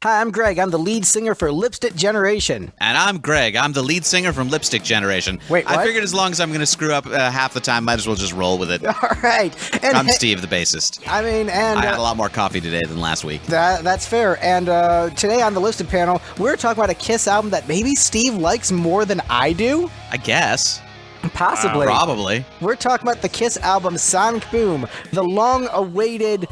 Hi, I'm Greg. I'm the lead singer for Lipstick Generation. And I'm Greg. I'm the lead singer from Lipstick Generation. Wait, what? I figured as long as I'm going to screw up half the time, might as well just roll with it. All right. And I'm Steve, the bassist. I had a lot more coffee today than last week. That's fair. And today on the Listed panel, we're talking about a Kiss album that maybe Steve likes more than I do. I guess. Possibly. Probably. We're talking about the Kiss album, Sonic Boom, the long-awaited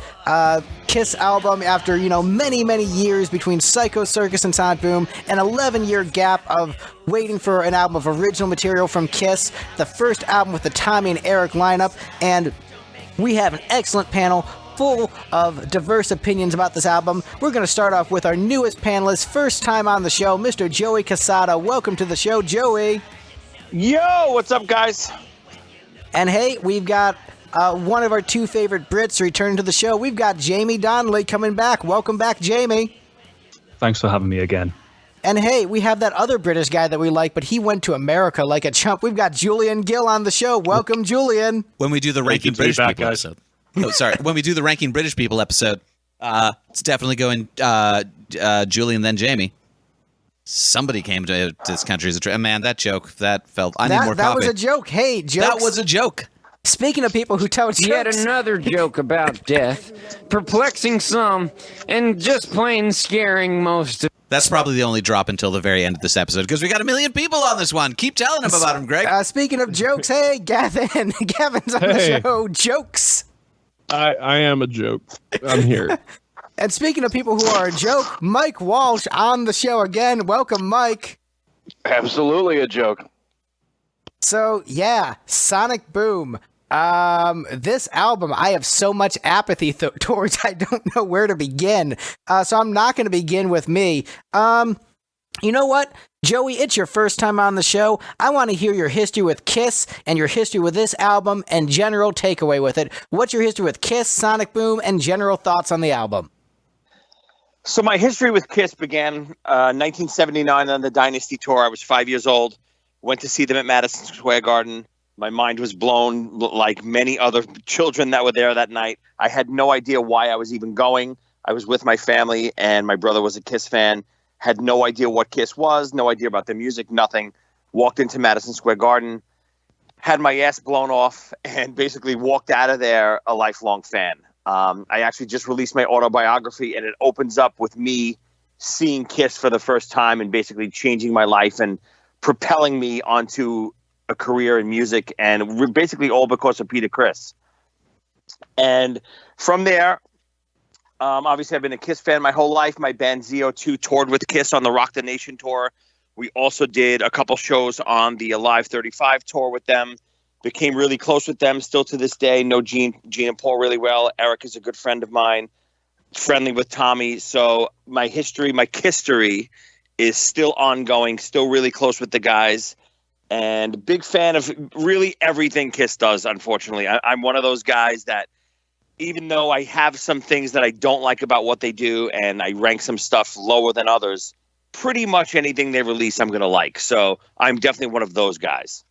Kiss album after, many, many years between Psycho Circus and Sonic Boom, an 11-year gap of waiting for an album of original material from Kiss, the first album with the Tommy and Eric lineup, and we have an excellent panel full of diverse opinions about this album. We're going to start off with our newest panelist, first time on the show, Mr. Joey Cassata. Welcome to the show, Joey. Yo, what's up, guys? And hey, we've got one of our two favorite Brits returning to the show. We've got Jamie Donnelly coming back. Welcome back, Jamie. Thanks for having me again. And hey, we have that other British guy that we like, but he went to America like a chump. We've got Julian Gill on the show. Welcome, Julian. When we do the Ranking British People episode. When we do the Ranking British People episode, it's definitely going Julian, then Jamie. Somebody came to this country as a man. That joke, that felt. I need more coffee. That was a joke. Hey, jokes. That was a joke. Speaking of people who tell jokes. Yet another joke about death, perplexing some, and just plain scaring most. That's probably the only drop until the very end of this episode, because we got 1 million people on this one. Keep telling them about him, Greg. Speaking of jokes, hey, Gavin. Gavin's on the show. Jokes. I am a joke. I'm here. And speaking of people who are a joke, Mike Walsh on the show again. Welcome, Mike. Absolutely a joke. So, yeah, Sonic Boom. This album, I have so much apathy towards, I don't know where to begin. So I'm not going to begin with me. You know what? Joey, it's your first time on the show. I want to hear your history with Kiss and your history with this album and general takeaway with it. What's your history with Kiss, Sonic Boom, and general thoughts on the album? So my history with Kiss began 1979 on the Dynasty Tour. I was 5 years old. Went to see them at Madison Square Garden. My mind was blown like many other children that were there that night. I had no idea why I was even going. I was with my family, and my brother was a Kiss fan. Had no idea what Kiss was, no idea about the music, nothing. Walked into Madison Square Garden, had my ass blown off, and basically walked out of there a lifelong fan. I actually just released my autobiography, and it opens up with me seeing Kiss for the first time and basically changing my life and propelling me onto a career in music, and basically all because of Peter Criss. And from there, obviously I've been a Kiss fan my whole life. My band ZO2 toured with Kiss on the Rock the Nation tour. We also did a couple shows on the Alive 35 tour with them. Became really close with them still to this day. Know Gene and Paul really well. Eric is a good friend of mine. Friendly with Tommy. So my Kisstory is still ongoing. Still really close with the guys. And big fan of really everything Kiss does, unfortunately. I'm one of those guys that even though I have some things that I don't like about what they do and I rank some stuff lower than others, pretty much anything they release I'm going to like. So I'm definitely one of those guys.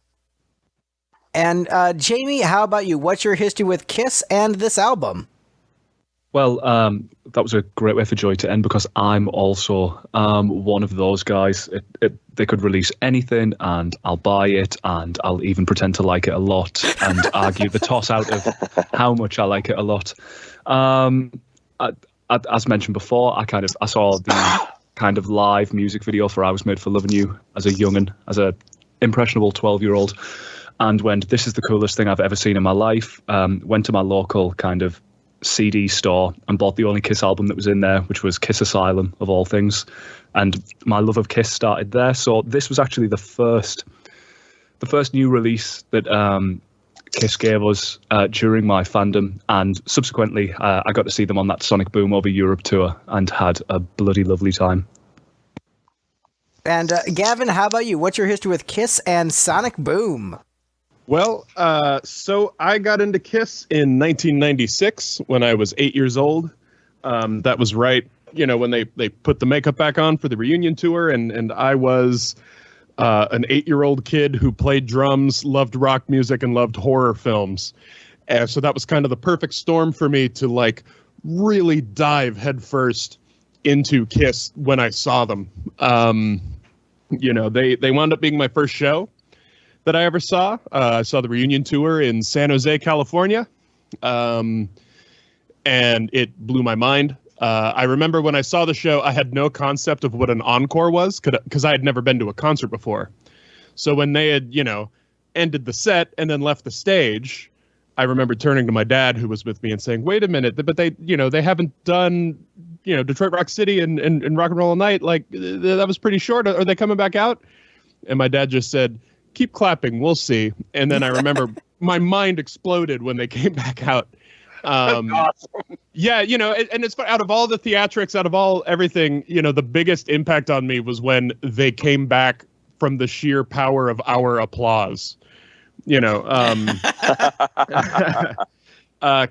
And Jamie, how about you? What's your history with Kiss and this album? Well, that was a great way for Joy to end, because I'm also one of those guys. They could release anything and I'll buy it, and I'll even pretend to like it a lot and argue the toss out of how much I like it a lot. As mentioned before, I saw the kind of live music video for I Was Made for Loving You as a young'un, as a impressionable 12-year-old, and went, this is the coolest thing I've ever seen in my life. Went to my local kind of CD store and bought the only Kiss album that was in there, which was Kiss Asylum, of all things. And my love of Kiss started there. So this was actually the first new release that Kiss gave us during my fandom. And subsequently, I got to see them on that Sonic Boom over Europe tour and had a bloody lovely time. And Gavin, how about you? What's your history with Kiss and Sonic Boom? Well, so I got into Kiss in 1996 when I was 8 years old. That was right, when they put the makeup back on for the reunion tour, and I was an 8-year-old kid who played drums, loved rock music, and loved horror films. So that was kind of the perfect storm for me to really dive headfirst into Kiss when I saw them. They wound up being my first show that I ever saw. I saw the reunion tour in San Jose, California, and it blew my mind. I remember when I saw the show, I had no concept of what an encore was because I had never been to a concert before. So when they had, ended the set and then left the stage, I remember turning to my dad, who was with me, and saying, "Wait a minute, but they haven't done, Detroit Rock City and Rock and Roll All Night. Like that was pretty short. Are they coming back out?" And my dad just said, "Keep clapping, we'll see." And then I remember my mind exploded when they came back out. Awesome. Yeah, and it's out of all the theatrics, out of all everything, the biggest impact on me was when they came back from the sheer power of our applause.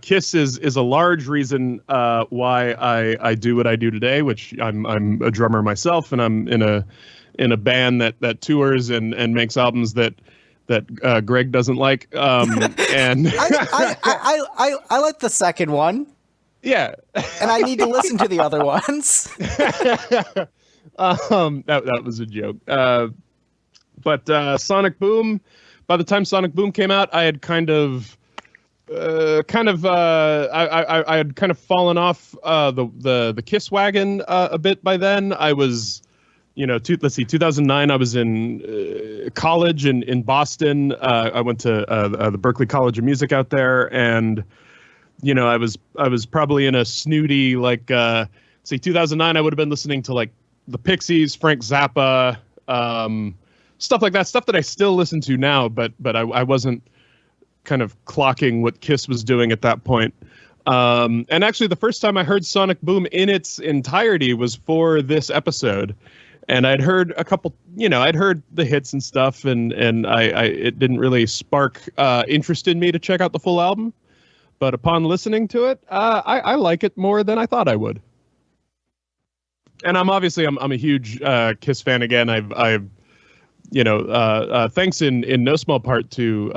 Kiss is a large reason why I do what I do today, which I'm a drummer myself, and I'm in a band that tours and makes albums that Greg doesn't like. And I like the second one. Yeah. And I need to listen to the other ones. That was a joke. But Sonic Boom, by the time Sonic Boom came out, I had I had kind of fallen off the Kiss wagon a bit by then. I was 2009, I was in college in Boston. I went to the Berklee College of Music out there, and I was probably in a snooty 2009. I would have been listening to like the Pixies, Frank Zappa, stuff like that. Stuff that I still listen to now, but I wasn't kind of clocking what Kiss was doing at that point. And actually, the first time I heard Sonic Boom in its entirety was for this episode. And I'd heard a couple, I'd heard the hits and stuff, and it didn't really spark interest in me to check out the full album. But upon listening to it, I like it more than I thought I would. And I'm a huge Kiss fan again. I've thanks in no small part to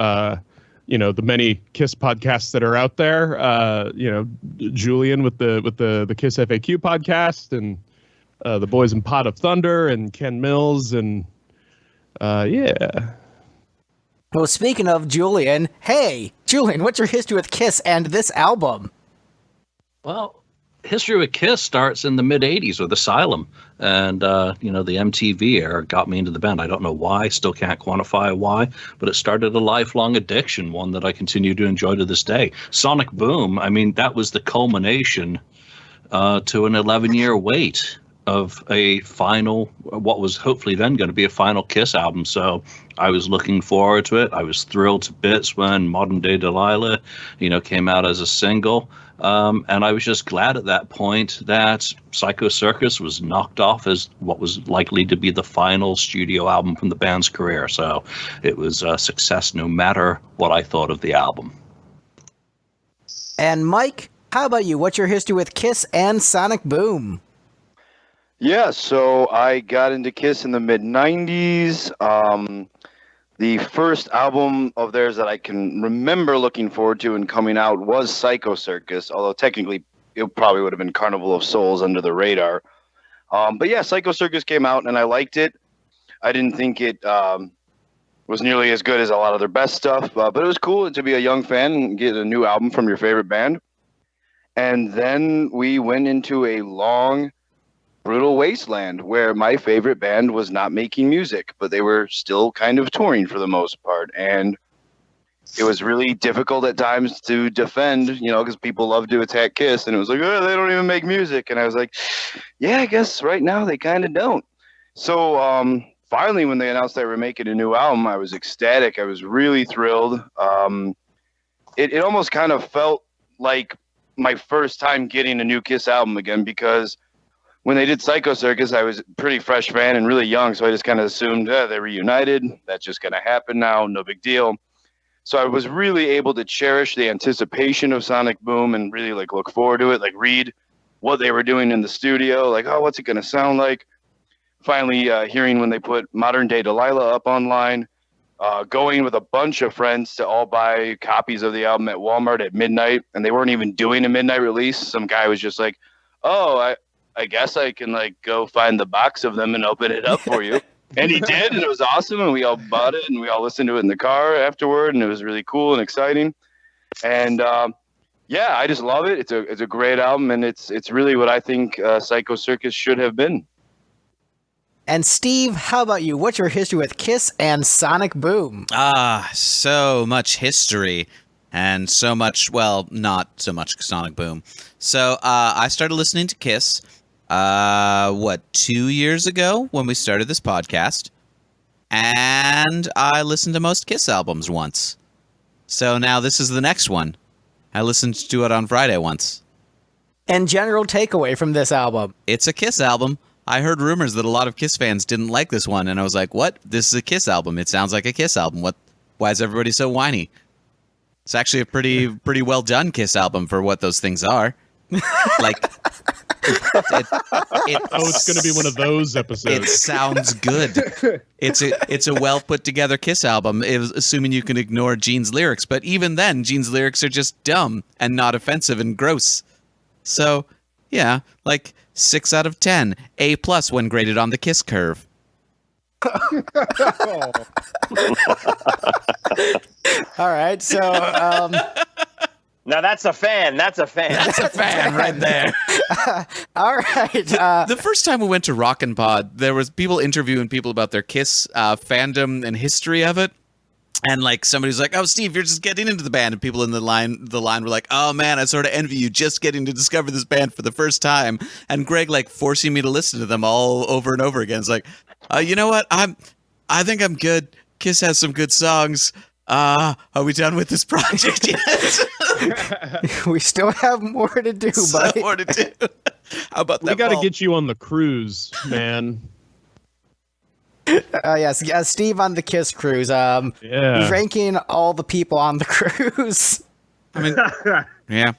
the many Kiss podcasts that are out there. Julian with the KissFAQ podcast, and the boys in Pot of Thunder, and Ken Mills, and yeah. Well, speaking of Julian, hey, Julian, what's your history with Kiss and this album? Well, history with Kiss starts in the mid-'80s with Asylum. And, the MTV era got me into the band. I don't know why, still can't quantify why, but it started a lifelong addiction, one that I continue to enjoy to this day. Sonic Boom, that was the culmination to an 11-year wait of a final, what was hopefully then going to be a final Kiss album. So I was looking forward to it. I was thrilled to bits when Modern Day Delilah, came out as a single. And I was just glad at that point that Psycho Circus was knocked off as what was likely to be the final studio album from the band's career. So it was a success no matter what I thought of the album. And Mike, how about you? What's your history with Kiss and Sonic Boom? Yeah, so I got into Kiss in the mid-'90s. The first album of theirs that I can remember looking forward to and coming out was Psycho Circus, although technically it probably would have been Carnival of Souls under the radar. But yeah, Psycho Circus came out and I liked it. I didn't think it was nearly as good as a lot of their best stuff, but it was cool to be a young fan and get a new album from your favorite band. And then we went into a long, brutal wasteland where my favorite band was not making music, but they were still kind of touring for the most part. And it was really difficult at times to defend, because people love to attack Kiss, and it was like, oh, they don't even make music. And I was like, yeah, I guess right now they kind of don't. So finally, when they announced they were making a new album, I was ecstatic. I was really thrilled. It almost kind of felt like my first time getting a new Kiss album again, because when they did Psycho Circus, I was a pretty fresh fan and really young, so I just kind of assumed they reunited. That's just going to happen now, no big deal. So I was really able to cherish the anticipation of Sonic Boom and really look forward to it, read what they were doing in the studio, what's it going to sound like? Finally, hearing when they put Modern Day Delilah up online, going with a bunch of friends to all buy copies of the album at Walmart at midnight, and they weren't even doing a midnight release. Some guy was just like, oh, I guess I can like go find the box of them and open it up for you. And he did, and it was awesome. And we all bought it, and we all listened to it in the car afterward, and it was really cool and exciting. And yeah, I just love it. It's a great album, and it's really what I think Psycho Circus should have been. And Steve, how about you? What's your history with Kiss and Sonic Boom? So much history. And so much, well, not so much Sonic Boom. So I started listening to Kiss, 2 years ago when we started this podcast. And I listened to most Kiss albums once. So now this is the next one. I listened to it on Friday once. And general takeaway from this album? It's a Kiss album. I heard rumors that a lot of Kiss fans didn't like this one. And I was like, what? This is a Kiss album. It sounds like a Kiss album. Why is everybody so whiny? It's actually a pretty well done Kiss album for what those things are. Like, it's going to be one of those episodes. It sounds good. It's a well put together Kiss album, assuming you can ignore Gene's lyrics. But even then, Gene's lyrics are just dumb and not offensive and gross. So yeah, like 6 out of 10, A+ when graded on the Kiss curve. All right, so now that's a fan. That's a fan right there. All right. The first time we went to Rockin' Pod, there was people interviewing people about their Kiss fandom and history of it. And like somebody's like, "Oh, Steve, you're just getting into the band," and people in the line were like, "Oh man, I sort of envy you just getting to discover this band for the first time." And Greg like forcing me to listen to them all over and over again. It's like, you know what? I think I'm good. Kiss has some good songs. Are we done with this project yet? We still have more to do, buddy. More to do. How about that? We got to get you on the cruise, man. Yes, Steve on the Kiss cruise. Ranking all the people on the cruise. I mean, yeah. I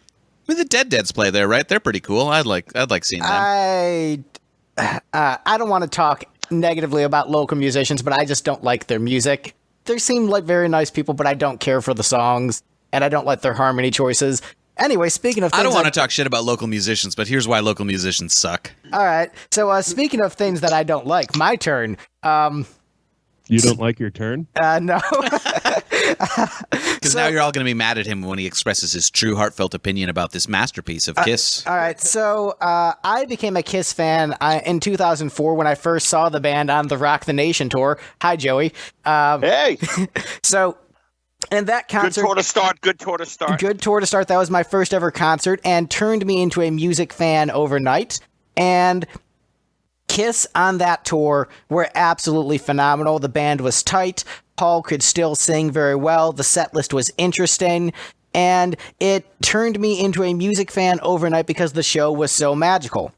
mean, the Dead's play there, right? They're pretty cool. I'd like seeing them. I don't want to talk negatively about local musicians, but I just don't like their music. They seem like very nice people, but I don't care for the songs, and I don't like their harmony choices. Anyway, speaking of things... I don't want to talk shit about local musicians, but here's why local musicians suck. All right. So, speaking of things that I don't like, my turn. You don't like your turn? No. Because now you're all going to be mad at him when he expresses his true heartfelt opinion about this masterpiece of Kiss. All right. So I became a Kiss fan in 2004 when I first saw the band on the Rock the Nation tour. Hi, Joey. Hey. So... And that concert, Good tour to start. That was my first ever concert and turned me into a music fan overnight. And Kiss on that tour were absolutely phenomenal. The band was tight. Paul could still sing very well. The set list was interesting. And it turned me into a music fan overnight because the show was so magical.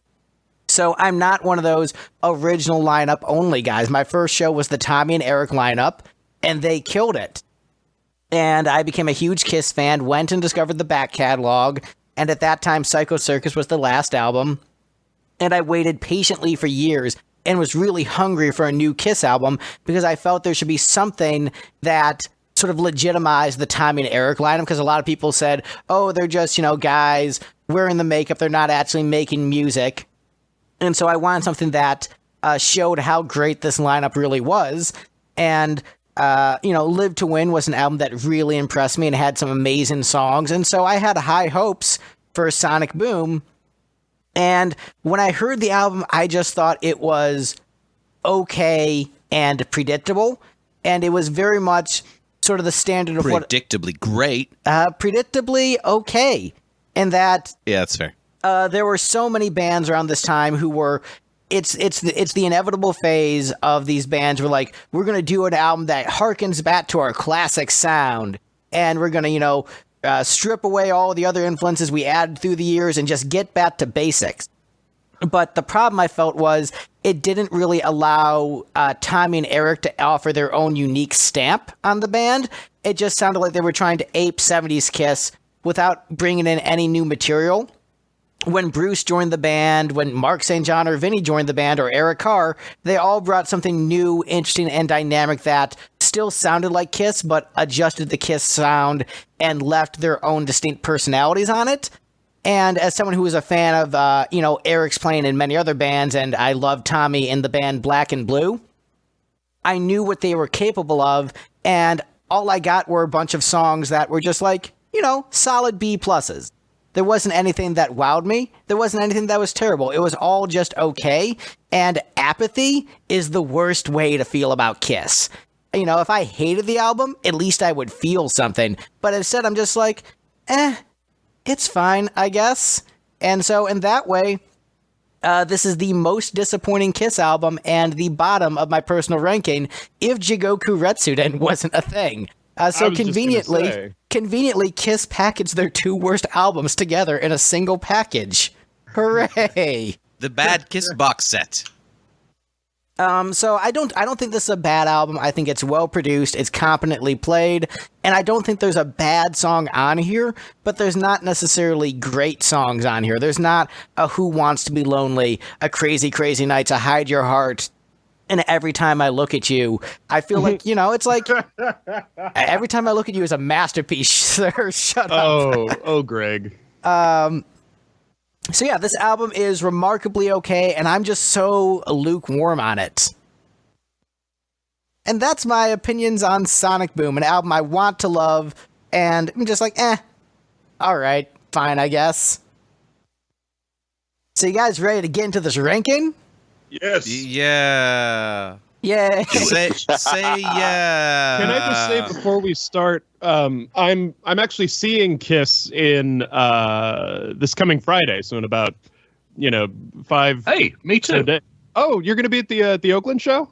So I'm not one of those original lineup only guys. My first show was the Tommy and Eric lineup, and they killed it. And I became a huge Kiss fan, went and discovered the back catalog, and at that time, Psycho Circus was the last album. And I waited patiently for years and was really hungry for a new Kiss album because I felt there should be something that sort of legitimized the Tommy and Eric lineup, because a lot of people said, oh, they're just, guys wearing the makeup, they're not actually making music. And so I wanted something that showed how great this lineup really was. And Live to Win was an album that really impressed me and had some amazing songs. And so I had high hopes for Sonic Boom. And when I heard the album, I just thought it was okay and predictable. And it was very much sort of the standard of predictably great. Predictably okay. And that... Yeah, that's fair. There were so many bands around this time who were... It's the inevitable phase of these bands where, like, we're going to do an album that harkens back to our classic sound, and we're going to, strip away all the other influences we added through the years and just get back to basics. But the problem I felt was it didn't really allow Tommy and Eric to offer their own unique stamp on the band. It just sounded like they were trying to ape 70s Kiss without bringing in any new material. When Bruce joined the band, when Mark St. John or Vinny joined the band, or Eric Carr, they all brought something new, interesting, and dynamic that still sounded like Kiss, but adjusted the Kiss sound and left their own distinct personalities on it. And as someone who was a fan of, Eric's playing in many other bands, and I love Tommy in the band Black and Blue, I knew what they were capable of, and all I got were a bunch of songs that were just like, solid B pluses. There wasn't anything that wowed me. There wasn't anything that was terrible. It was all just okay. And apathy is the worst way to feel about Kiss. If I hated the album, at least I would feel something. But instead, I'm just like, it's fine, I guess. And so in that way, this is the most disappointing Kiss album and the bottom of my personal ranking if Jigoku Retsuden wasn't a thing. So conveniently, Kiss packaged their two worst albums together in a single package. Hooray! The Bad Kiss box set. So I don't think this is a bad album. I think it's well produced, it's competently played, and I don't think there's a bad song on here, but there's not necessarily great songs on here. There's not a Who Wants to Be Lonely, a Crazy Crazy Night to Hide Your Heart, and Every Time I Look at You. I feel like, it's like Every Time I Look at You is a masterpiece, sir. Shut up. Oh, Greg. So yeah, this album is remarkably okay, and I'm just so lukewarm on it. And that's my opinions on Sonic Boom, an album I want to love, and I'm just like, alright, fine, I guess. So you guys ready to get into this ranking? Yes. Yeah. Yeah. Say yeah. Can I just say before we start, I'm actually seeing Kiss in this coming Friday, so in about 5. Hey, me too. Days. Oh, you're going to be at the Oakland show?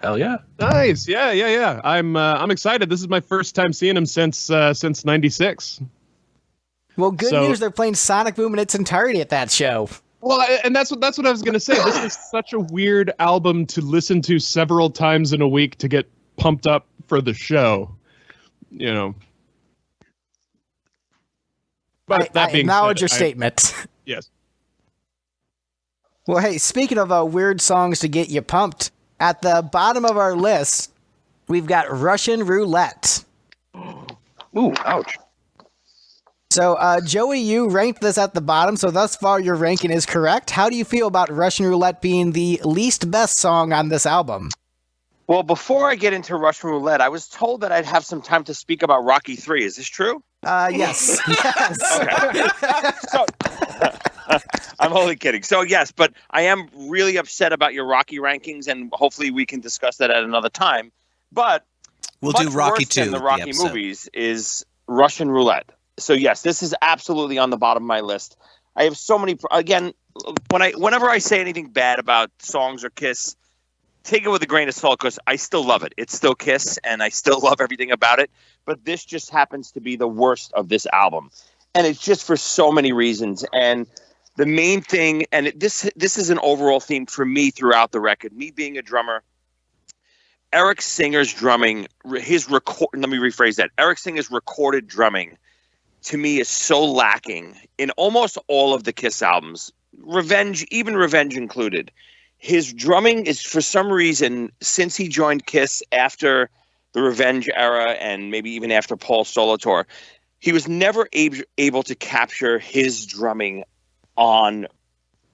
Hell yeah! Nice, yeah. I'm excited. This is my first time seeing him since '96. Well, good news. They're playing Sonic Boom in its entirety at that show. Well, and that's what I was going to say. This is such a weird album to listen to several times in a week to get pumped up for the show, But that being acknowledge said, your statement. Yes. Well, hey, speaking of weird songs to get you pumped, at the bottom of our list, we've got Russian Roulette. Ooh, ouch. So, Joey, you ranked this at the bottom, so thus far your ranking is correct. How do you feel about Russian Roulette being the least best song on this album? Well, before I get into Russian Roulette, I was told that I'd have some time to speak about Rocky 3. Is this true? Yes. Yes. Okay. So, I'm only kidding. So, yes, but I am really upset about your Rocky rankings, and hopefully we can discuss that at another time. But we'll do Rocky 2. The Rocky movies is Russian Roulette. So yes, this is absolutely on the bottom of my list. I have so many. Again, whenever I say anything bad about songs or Kiss, take it with a grain of salt because I still love it. It's still Kiss, and I still love everything about it. But this just happens to be the worst of this album, and it's just for so many reasons. And the main thing, and this is an overall theme for me throughout the record. Me being a drummer, Eric Singer's drumming, let me rephrase that. Eric Singer's recorded drumming, to me, is so lacking in almost all of the Kiss albums, Revenge included. His drumming is, for some reason, since he joined Kiss after the Revenge era and maybe even after Paul's solo tour, he was never able to capture his drumming on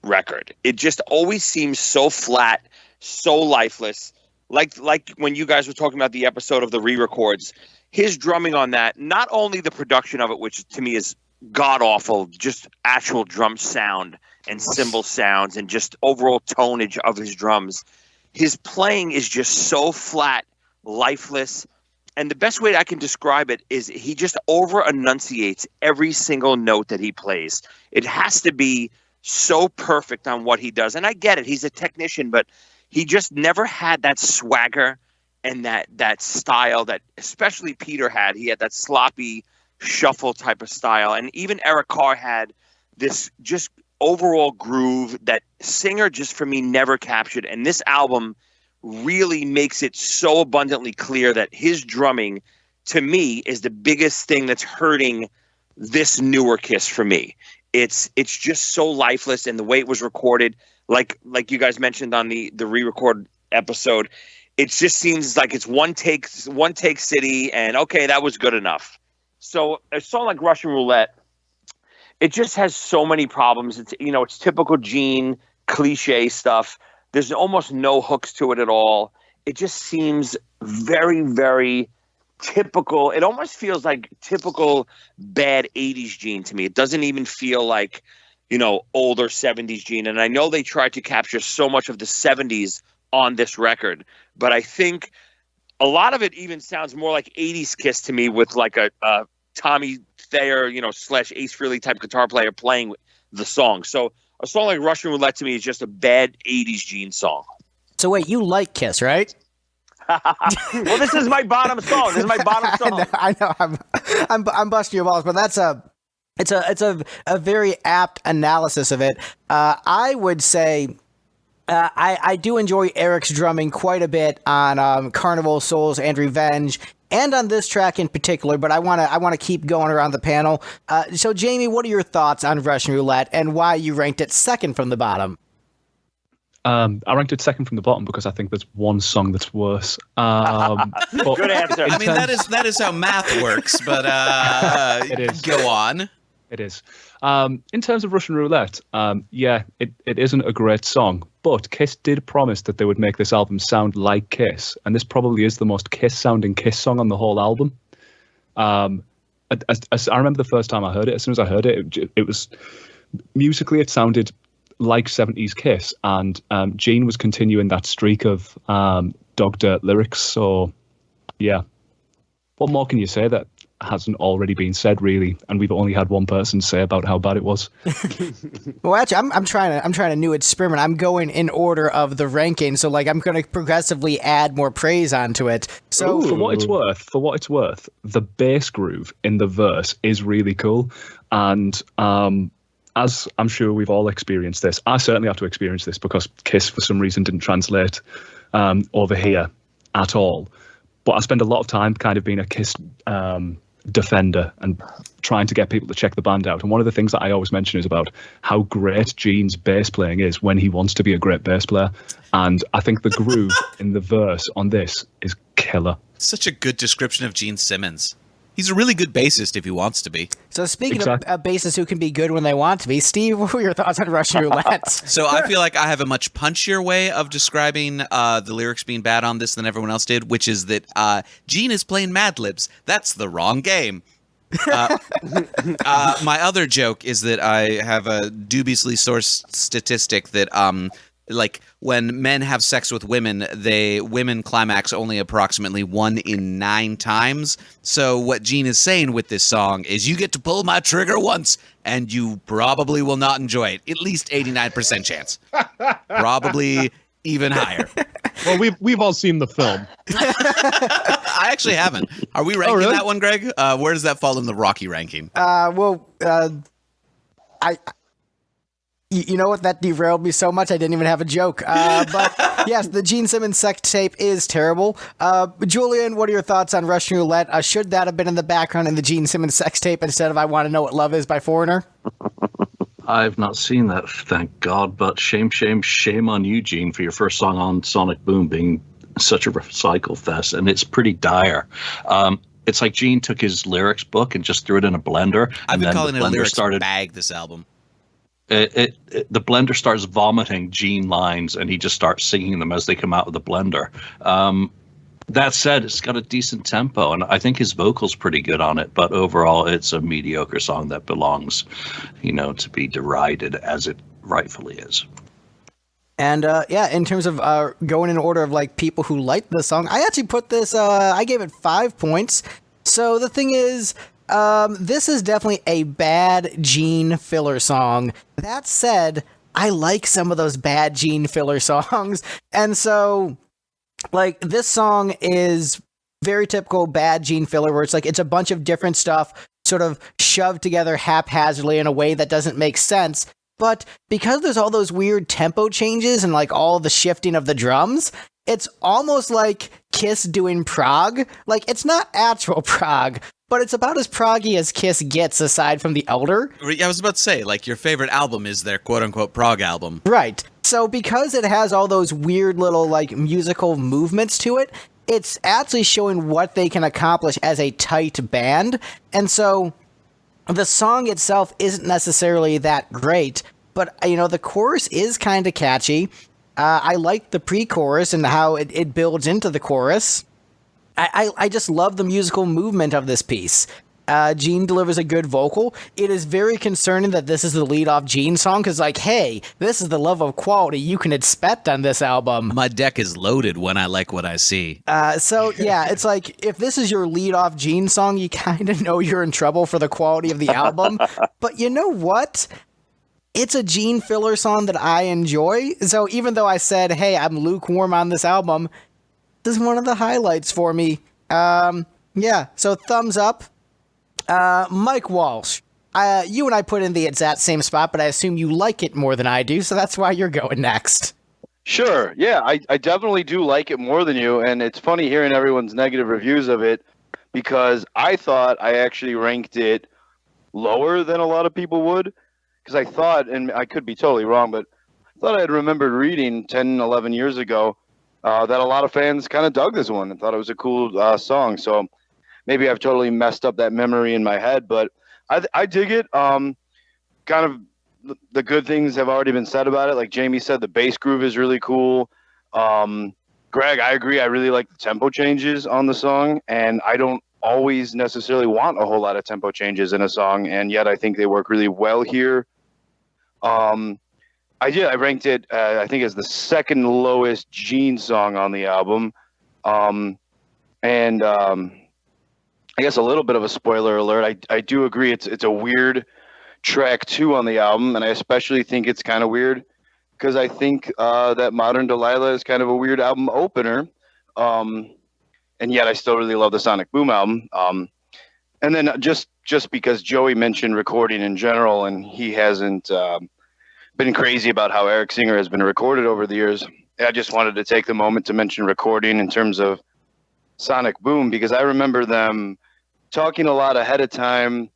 record. It just always seems so flat, so lifeless. Like when you guys were talking about the episode of the re-records, his drumming on that, not only the production of it, which to me is god-awful, just actual drum sound and cymbal sounds and just overall tonage of his drums, his playing is just so flat, lifeless, and the best way I can describe it is he just over-enunciates every single note that he plays. It has to be so perfect on what he does, and I get it, he's a technician, but he just never had that swagger and that style that especially Peter had. He had that sloppy shuffle type of style. And even Eric Carr had this just overall groove that Singer just for me never captured. And this album really makes it so abundantly clear that his drumming, to me, is the biggest thing that's hurting this newer Kiss for me. It's just so lifeless, and the way it was recorded, like you guys mentioned on the re-record episode, it just seems like it's one take city, and okay, that was good enough. So a song like Russian Roulette, it just has so many problems. It's, it's typical Gene cliche stuff. There's almost no hooks to it at all. It just seems very, very typical. It almost feels like typical bad 80s Gene to me. It doesn't even feel like, older 70s Gene. And I know they tried to capture so much of the 70s on this record, but I think a lot of it even sounds more like 80s Kiss to me, with like a Tommy Thayer, / Ace Frehley type guitar player playing the song. So a song like Russian Roulette to me is just a bad 80s Gene song. So wait, you like Kiss, right? Well, this is my bottom song. I know. I'm busting your balls, but it's a very apt analysis of it. I would say I do enjoy Eric's drumming quite a bit on Carnival of Souls and Revenge, and on this track in particular. But I want to keep going around the panel. So Jamie, what are your thoughts on Russian Roulette and why you ranked it second from the bottom? I ranked it second from the bottom because I think there's one song that's worse. Good answer. I mean, that is how math works, but it is. Go on. It is. In terms of Russian Roulette, it isn't a great song, but Kiss did promise that they would make this album sound like Kiss, and this probably is the most Kiss-sounding Kiss song on the whole album. As I remember the first time I heard it, as soon as I heard it, it was musically it sounded like 70s Kiss, and Gene was continuing that streak of dog dirt lyrics. So, yeah, what more can you say that hasn't already been said, really? And we've only had one person say about how bad it was. Well, actually, I'm trying a new experiment. I'm going in order of the ranking, so like I'm going to progressively add more praise onto it. So for what it's worth, the bass groove in the verse is really cool, and as I'm sure we've all experienced this, I certainly have to experience this because Kiss, for some reason, didn't translate over here at all. But I spend a lot of time kind of being a Kiss defender and trying to get people to check the band out. And one of the things that I always mention is about how great Gene's bass playing is when he wants to be a great bass player. And I think the groove in the verse on this is killer. Such a good description of Gene Simmons. He's a really good bassist if he wants to be. So speaking of bassists who can be good when they want to be, Steve, what were your thoughts on Russian Roulette? So I feel like I have a much punchier way of describing the lyrics being bad on this than everyone else did, which is that Gene is playing Mad Libs. That's the wrong game. My other joke is that I have a dubiously sourced statistic that like when men have sex with women, women climax only approximately 1 in 9 times. So what Gene is saying with this song is you get to pull my trigger once and you probably will not enjoy it. At least 89% chance. Probably even higher. Well, we've all seen the film. I actually haven't. Are we ranking that one, Greg? Where does that fall in the Rocky ranking? You know what? That derailed me so much I didn't even have a joke. But yes, the Gene Simmons sex tape is terrible. Julian, what are your thoughts on Russian Roulette? Should that have been in the background in the Gene Simmons sex tape instead of I Want to Know What Love Is by Foreigner? I've not seen that, thank God, but shame on you, Gene, for your first song on Sonic Boom being such a recycle fest, and it's pretty dire. It's like Gene took his lyrics book and just threw it in a blender. I've been calling it a lyrics bag, this album. The blender starts vomiting Gene lines, and he just starts singing them as they come out of the blender. That said, it's got a decent tempo, and I think his vocal's pretty good on it. But overall, it's a mediocre song that belongs, to be derided as it rightfully is. And in terms of going in order of like people who like the song, I actually put this. I gave it 5 points. So the thing is, this is definitely a bad Gene filler song. That said, I like some of those bad Gene filler songs, and so. Like, this song is very typical bad Gene filler, where it's like it's a bunch of different stuff sort of shoved together haphazardly in a way that doesn't make sense. But because there's all those weird tempo changes and like all the shifting of the drums, it's almost like Kiss doing prog. Like, it's not actual prog, but it's about as proggy as Kiss gets aside from The Elder. I was about to say, like, your favorite album is their quote-unquote prog album. Right. So because it has all those weird little, like, musical movements to it, it's actually showing what they can accomplish as a tight band. And so the song itself isn't necessarily that great, but the chorus is kind of catchy. I like the pre-chorus and how it builds into the chorus. I just love the musical movement of this piece. Gene delivers a good vocal. It is very concerning that this is the lead-off Gene song, because, hey, this is the level of quality you can expect on this album. My deck is loaded when I like what I see. So, yeah, it's if this is your lead-off Gene song, you kind of know you're in trouble for the quality of the album. But you know what? It's a Gene filler song that I enjoy. So even though I said, hey, I'm lukewarm on this album, this is one of the highlights for me. Yeah, so thumbs up. Mike Walsh, you and I put in the exact same spot, but I assume you like it more than I do, so that's why you're going next. Sure. Yeah, I definitely do like it more than you, and it's funny hearing everyone's negative reviews of it, because I thought I actually ranked it lower than a lot of people would, because I thought, and I could be totally wrong, but I thought I had remembered reading 10, 11 years ago that a lot of fans kind of dug this one and thought it was a cool song, so maybe I've totally messed up that memory in my head, but I dig it. Kind of the good things have already been said about it. Like Jamie said, the bass groove is really cool. Greg, I agree. I really like the tempo changes on the song, and I don't always necessarily want a whole lot of tempo changes in a song, and yet I think they work really well here. I ranked it, I think, as the second lowest Gene song on the album. I guess a little bit of a spoiler alert. I do agree it's a weird track 2 on the album, and I especially think it's kind of weird because I think that Modern Delilah is kind of a weird album opener, and yet I still really love the Sonic Boom album. And then just because Joey mentioned recording in general, and he hasn't been crazy about how Eric Singer has been recorded over the years, I just wanted to take the moment to mention recording in terms of Sonic Boom, because I remember them talking a lot ahead of time,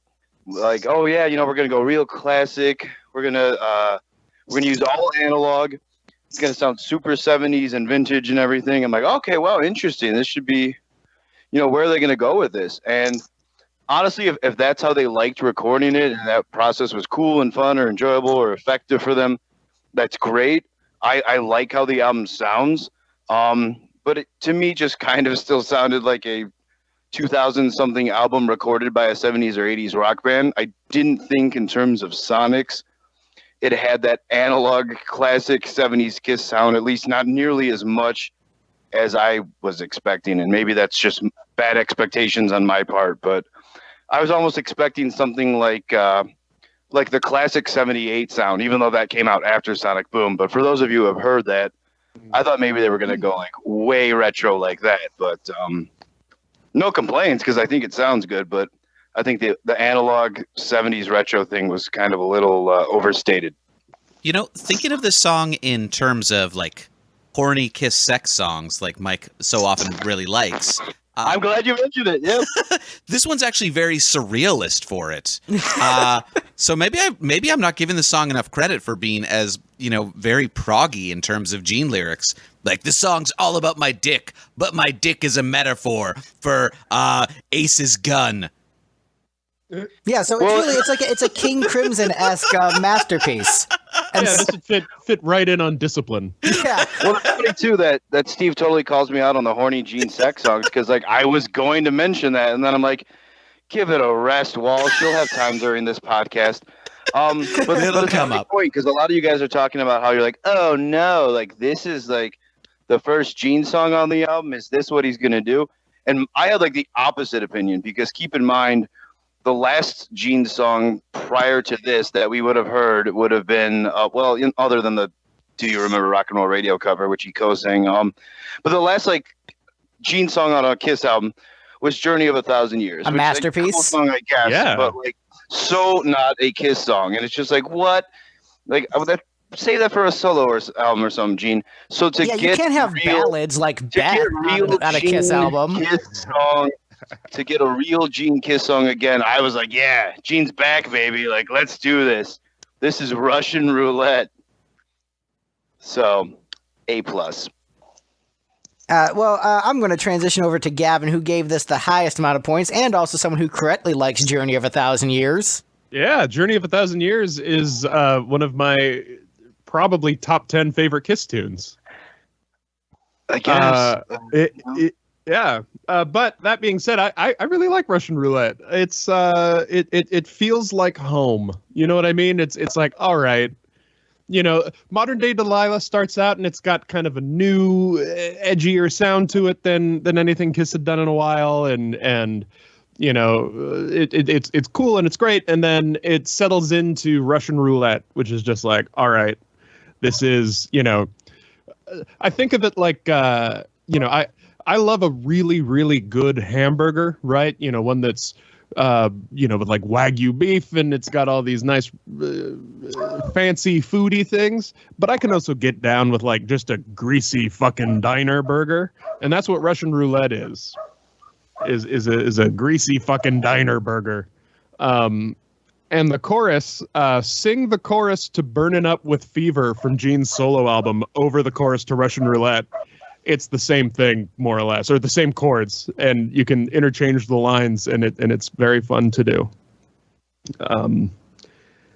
like, oh yeah, we're gonna go real classic. We're gonna use all analog. It's gonna sound super 70s and vintage and everything. I'm like, okay, wow, interesting. This should be, where are they gonna go with this? And honestly, if that's how they liked recording it and that process was cool and fun or enjoyable or effective for them, that's great. I like how the album sounds. But it, to me, just kind of still sounded like a 2000-something album recorded by a 70s or 80s rock band. I didn't think in terms of sonics it had that analog classic 70s Kiss sound, at least not nearly as much as I was expecting. And maybe that's just bad expectations on my part, but I was almost expecting something like the classic 78 sound, even though that came out after Sonic Boom. But for those of you who have heard that, I thought maybe they were going to go way retro like that, but no complaints because I think it sounds good. But I think the analog 70s retro thing was kind of a little overstated. Thinking of this song in terms of horny Kiss sex songs, like Mike so often really likes. I'm glad you mentioned it. Yeah, this one's actually very surrealist for it. So maybe I'm not giving the song enough credit for being as very proggy in terms of Gene lyrics. Like, this song's all about my dick, but my dick is a metaphor for Ace's gun. Yeah, so it's a King Crimson-esque masterpiece. And this would fit right in on Discipline. Yeah. Well, it's funny too that Steve totally calls me out on the horny Gene sex songs, because I was going to mention that, and then I'm like, give it a rest, Walsh. You'll have time during this podcast. But it'll come up. Because a lot of you guys are talking about how you're like, oh no, this is the first Gene song on the album. Is this what he's gonna do? And I had the opposite opinion, because keep in mind, the last Gene song prior to this that we would have heard would have been, other than the Do You Remember Rock and Roll Radio cover, which he co-sang. But the last Gene song on a Kiss album was Journey of 1,000 Years. A masterpiece. Cool song, I guess. Yeah. But so not a Kiss song. And it's just what? I would say that for a solo album or something, Gene. So you can't have ballads like that on a Kiss album. Kiss song. To get a real Gene Kiss song again, I was like, yeah, Gene's back, baby. Let's do this. This is Russian roulette. So, A+. I'm going to transition over to Gavin, who gave this the highest amount of points, and also someone who correctly likes Journey of 1,000 Years. Yeah, Journey of 1,000 Years is one of my probably top 10 favorite Kiss tunes. I guess. Yeah. But that being said, I really like Russian Roulette. It's it feels like home. You know what I mean? It's like, all right. You know, Modern Day Delilah starts out and it's got kind of a new, edgier sound to it than anything Kiss had done in a while, and you know, it's cool and it's great, and then it settles into Russian Roulette, which is just like, all right, this is, you know, I think of it like, you know, I love a really, really good hamburger, right? You know, one that's you know, with like Wagyu beef, and it's got all these nice fancy foodie things, but I can also get down with like just a greasy fucking diner burger, and that's what Russian Roulette is a greasy fucking diner burger. And the chorus, sing the chorus to Burnin' Up With Fever from Gene's solo album over the chorus to Russian Roulette. It's the same thing, more or less, or the same chords, and you can interchange the lines, and it's very fun to do. And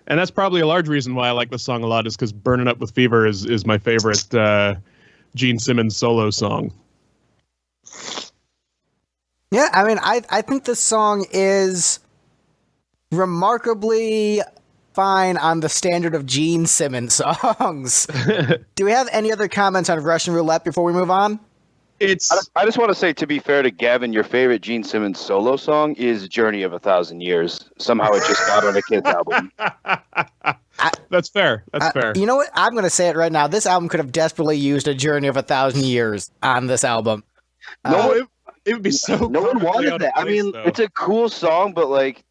that's probably a large reason why I like this song a lot, is because "Burning Up with Fever" is my favorite Gene Simmons solo song. Yeah, I mean, I think this song is remarkably fine on the standard of Gene Simmons songs. Do we have any other comments on Russian Roulette before we move on? I just want to say, to be fair to Gavin, your favorite Gene Simmons solo song is Journey of 1,000 Years. Somehow it just got on a Kiss album. That's fair. That's fair. You know what? I'm going to say it right now. This album could have desperately used a Journey of 1,000 Years on this album. It would be so. No one wanted that. I mean, it's a cool song, but like,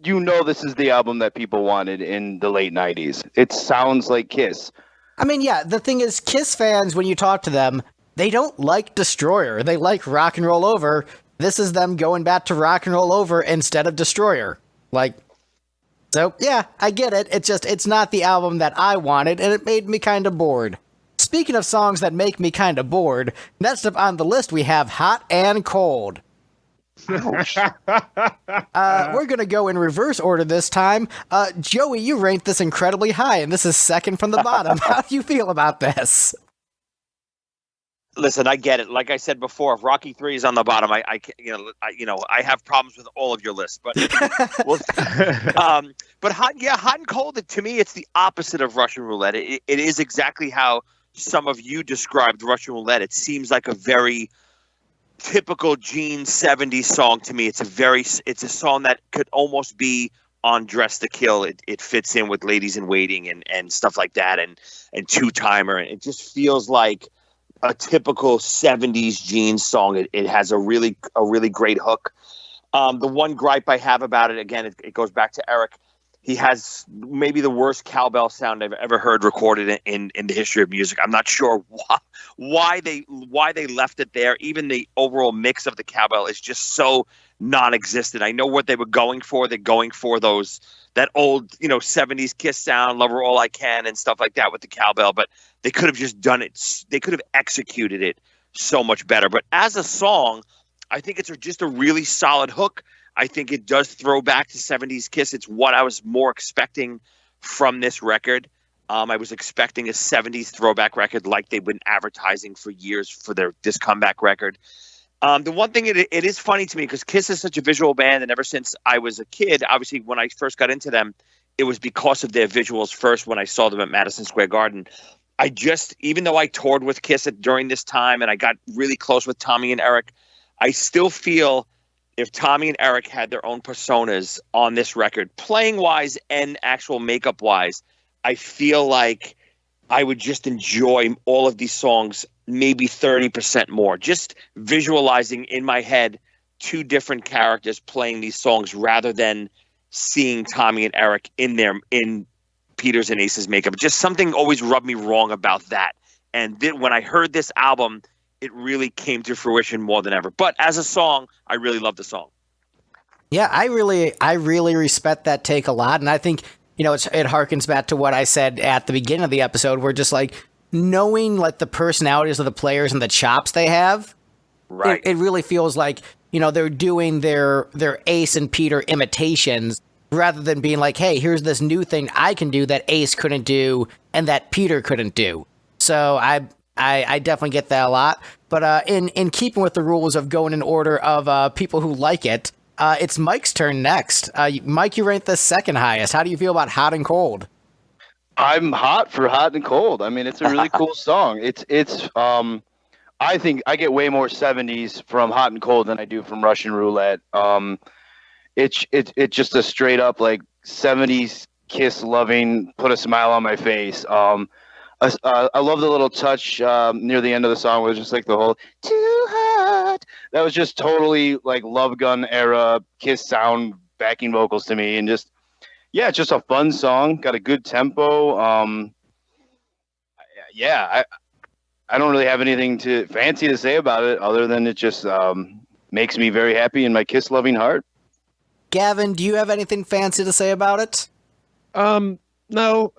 you know, this is the album that people wanted in the late 90s. It sounds like Kiss. I mean, yeah, the thing is, Kiss fans, when you talk to them, they don't like Destroyer. They like Rock and Roll Over. This is them going back to Rock and Roll Over instead of Destroyer. Like, so, yeah, I get it. It's not the album that I wanted, and it made me kind of bored. Speaking of songs that make me kind of bored, next up on the list we have Hot and Cold. We're going to go in reverse order this time. Joey, you ranked this incredibly high, and this is second from the bottom. How do you feel about this? Listen, I get it. Like I said before, if Rocky 3 is on the bottom, I have problems with all of your lists. But but Hot and Cold, to me, it's the opposite of Russian Roulette. It is exactly how some of you described Russian Roulette. It seems like a very typical Gene 70s song to me. It's a song that could almost be on Dress to Kill. It fits in with Ladies in Waiting and stuff like that, and Two Timer. And it just feels like a typical 70s Gene song. It has a really great hook. The one gripe I have about it, again, it goes back to Eric. He has maybe the worst cowbell sound I've ever heard recorded in the history of music. I'm not sure why they left it there. Even the overall mix of the cowbell is just so non-existent. I know what they were going for. They're going for that old 70s Kiss sound, Lover All I Can, and stuff like that with the cowbell. But they could have just done it. They could have executed it so much better. But as a song, I think it's just a really solid hook. I think it does throw back to 70s Kiss. It's what I was more expecting from this record. I was expecting a 70s throwback record like they've been advertising for years for this comeback record. The one thing, it is funny to me because Kiss is such a visual band, and ever since I was a kid, obviously when I first got into them, it was because of their visuals first when I saw them at Madison Square Garden. Even though I toured with Kiss during this time and I got really close with Tommy and Eric, I still feel if Tommy and Eric had their own personas on this record, playing-wise and actual makeup-wise, I feel like I would just enjoy all of these songs maybe 30% more. Just visualizing in my head two different characters playing these songs rather than seeing Tommy and Eric in Peter's and Ace's makeup. Just something always rubbed me wrong about that. And then when I heard this album, it really came to fruition more than ever. But as a song, I really love the song. Yeah, I really respect that take a lot. And I think, it harkens back to what I said at the beginning of the episode, where just like, knowing like the personalities of the players and the chops they have, Right. it really feels like, they're doing their Ace and Peter imitations rather than being like, hey, here's this new thing I can do that Ace couldn't do and that Peter couldn't do. So I definitely get that a lot. But in keeping with the rules of going in order of people who like it, it's Mike's turn next. Mike, you ranked the second highest. How do you feel about Hot and Cold? I'm hot for Hot and Cold. I mean, it's a really cool song. It's I think I get way more 70s from Hot and Cold than I do from Russian Roulette. It's just a straight up like 70s Kiss loving, put a smile on my face. I love the little touch near the end of the song where it was just like the whole too hot. That was just totally like Love Gun era Kiss sound backing vocals to me, and just it's just a fun song. Got a good tempo. I don't really have anything fancy to say about it other than it just makes me very happy in my Kiss loving heart. Gavin, do you have anything fancy to say about it? No,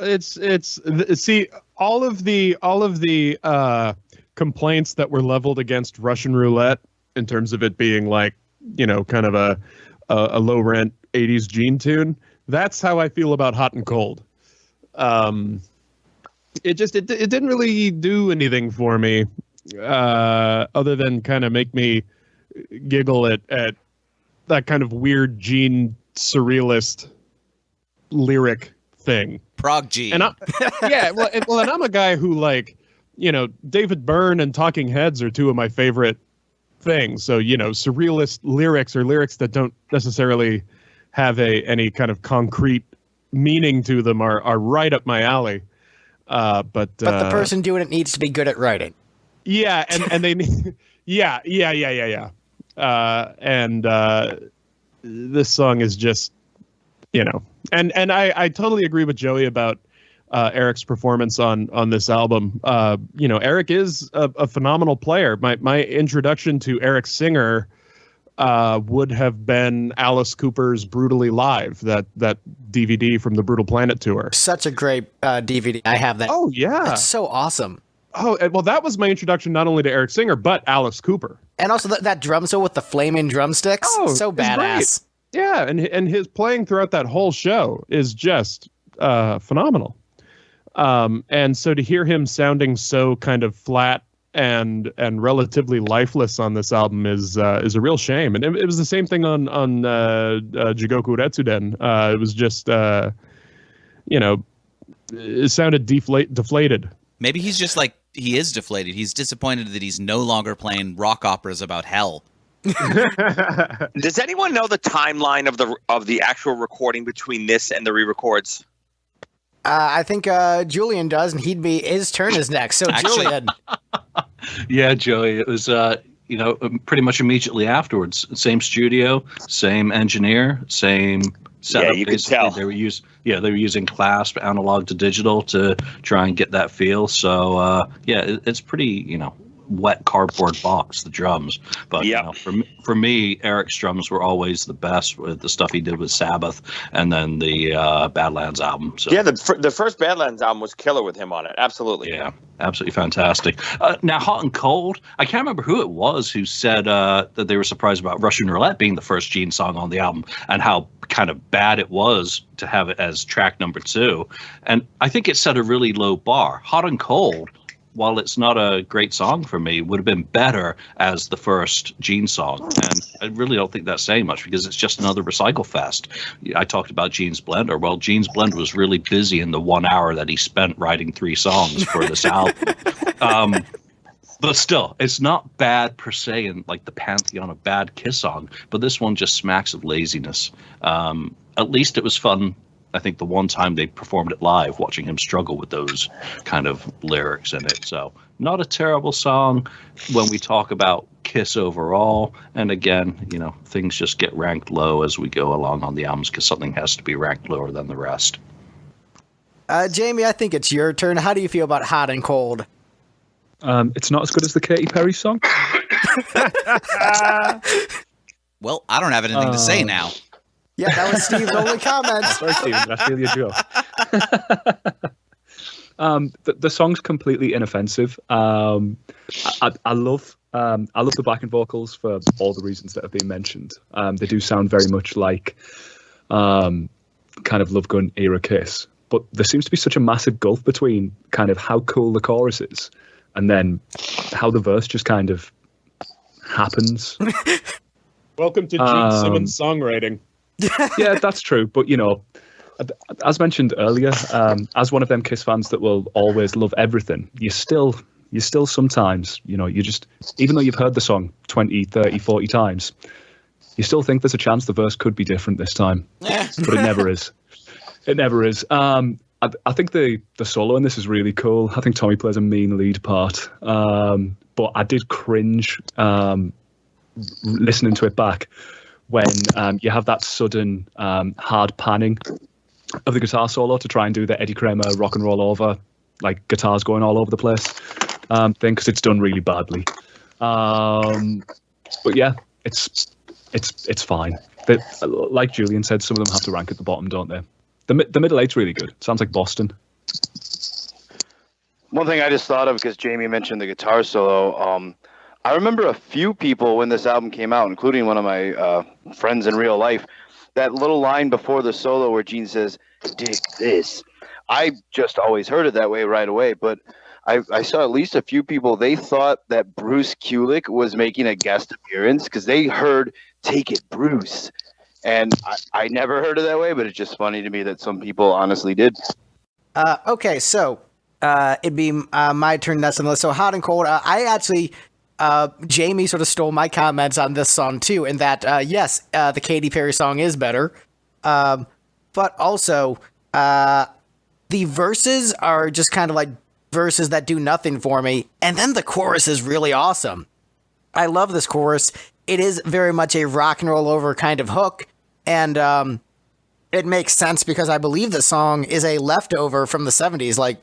see, all of the complaints that were leveled against Russian Roulette in terms of it being like, kind of a low rent 80s Gene tune. That's how I feel about Hot and Cold. It didn't really do anything for me, other than kind of make me giggle at that kind of weird Gene surrealist lyric thing. Prog Gene. And and I'm a guy who David Byrne and Talking Heads are two of my favorite things. So, surrealist lyrics or lyrics that don't necessarily have any kind of concrete meaning to them are right up my alley. But the person doing it needs to be good at writing. Yeah, and they yeah. This song is just, and I totally agree with Joey about Eric's performance on this album. Eric is a phenomenal player. My introduction to Eric Singer would have been Alice Cooper's Brutally Live, that DVD from the Brutal Planet tour. Such a great DVD. I have that. Oh, yeah. That's so awesome. Oh, well, that was my introduction not only to Eric Singer, but Alice Cooper. And also that drum solo with the flaming drumsticks. Oh, so badass. Great. Yeah, and his playing throughout that whole show is just phenomenal. And so to hear him sounding so kind of flat and relatively lifeless on this album is a real shame. And it was the same thing on Jigoku Retsuden. It was just it sounded deflated. Maybe he's just like, he is deflated. He's disappointed that he's no longer playing rock operas about hell. Does anyone know the timeline of the actual recording between this and the re-records? I think Julian does, and his turn is next. So Julian. Yeah, Joey. It was pretty much immediately afterwards. Same studio, same engineer, same setup. Yeah, you could tell. They were using clasp analog to digital to try and get that feel. So it's pretty wet cardboard box, the drums. But for me, Eric's drums were always the best with the stuff he did with Sabbath and then the Badlands album. So yeah, the first Badlands album was killer with him on it. Absolutely. Yeah, absolutely fantastic. Now, Hot and Cold, I can't remember who it was who said that they were surprised about Russian Roulette being the first Gene song on the album and how kind of bad it was to have it as track number 2. And I think it set a really low bar. Hot and Cold, while it's not a great song for me, would have been better as the first Gene song. And I really don't think that's saying much because it's just another recycle fest. I talked about Gene's Blender. Well, Gene's Blender was really busy in the 1 hour that he spent writing 3 songs for this album. But still, it's not bad per se in like the pantheon of bad Kiss song, but this one just smacks of laziness. At least it was fun. I think the one time they performed it live, watching him struggle with those kind of lyrics in it. So not a terrible song when we talk about Kiss overall. And again, things just get ranked low as we go along on the albums because something has to be ranked lower than the rest. Jamie, I think it's your turn. How do you feel about Hot and Cold? It's not as good as the Katy Perry song. Well, I don't have anything to say now. Yeah, that was Steve's only comment. Sorry, Steven, I feel your joke. The song's completely inoffensive. I love the backing vocals for all the reasons that have been mentioned. They do sound very much like kind of Love Gun era Kiss, but there seems to be such a massive gulf between kind of how cool the chorus is and then how the verse just kind of happens. Welcome to Gene Simmons songwriting. Yeah, that's true. But, you know, as mentioned earlier, as one of them Kiss fans that will always love everything, you still sometimes, you know, you just, even though you've heard the song 20, 30, 40 times, you still think there's a chance the verse could be different this time. But it never is. It never is. I think the solo in this is really cool. I think Tommy plays a mean lead part. But I did cringe listening to it back when you have that sudden hard panning of the guitar solo to try and do the Eddie Kramer rock and roll over, like guitars going all over the place thing, because it's done really badly. But yeah, it's fine. Like Julian said, some of them have to rank at the bottom, don't they? The middle eight's really good. Sounds like Boston. One thing I just thought of, because Jamie mentioned the guitar solo, I remember a few people when this album came out, including one of my friends in real life, that little line before the solo where Gene says, "Dig this." I just always heard it that way right away, but I saw at least a few people, they thought that Bruce Kulick was making a guest appearance because they heard "Take It, Bruce." And I never heard it that way, but it's just funny to me that some people honestly did. Okay, so it'd be my turn next on the list. So Hot and Cold, I actually... Jamie sort of stole my comments on this song too, in that yes, the Katy Perry song is better, but also the verses are just kind of like verses that do nothing for me, and then the chorus is really awesome. I love this chorus. It is very much a rock and roll over kind of hook, and it makes sense because I believe the song is a leftover from the 70s, like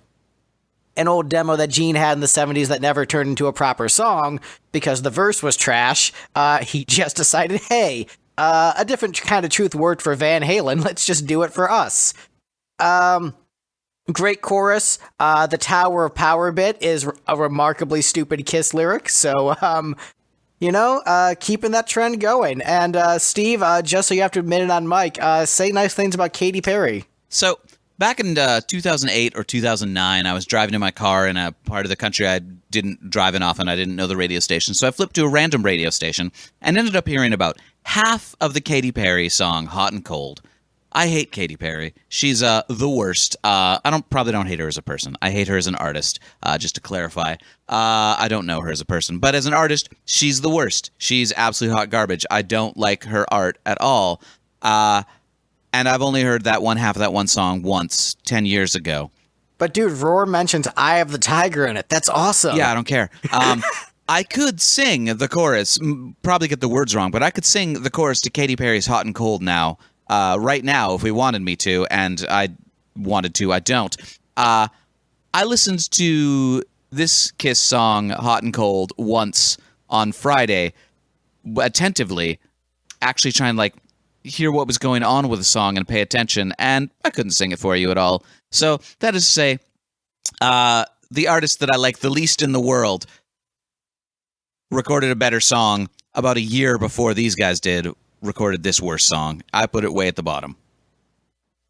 an old demo that Gene had in the 70s that never turned into a proper song because the verse was trash. He just decided, hey, a different kind of truth worked for Van Halen. Let's just do it for us. Great chorus. The Tower of Power bit is a remarkably stupid Kiss lyric. So, keeping that trend going. And Steve, just so you have to admit it on mic, say nice things about Katy Perry. So back in 2008 or 2009, I was driving in my car in a part of the country I didn't drive in often. I didn't know the radio station. So I flipped to a random radio station and ended up hearing about half of the Katy Perry song, Hot and Cold. I hate Katy Perry. She's the worst. I probably don't hate her as a person. I hate her as an artist, just to clarify. I don't know her as a person. But as an artist, she's the worst. She's absolutely hot garbage. I don't like her art at all. And I've only heard that one half of that one song once, 10 years ago. But dude, Roar mentions Eye of the Tiger in it. That's awesome. Yeah, I don't care. I could sing the chorus, probably get the words wrong, but I could sing the chorus to Katy Perry's Hot and Cold now, right now, if we wanted me to, and I wanted to, I don't. I listened to this Kiss song, Hot and Cold, once on Friday, attentively, actually trying to, hear what was going on with the song and pay attention, and I couldn't sing it for you at all. So that is to say, the artist that I like the least in the world recorded a better song about a year before these guys recorded this worst song. I put it way at the bottom.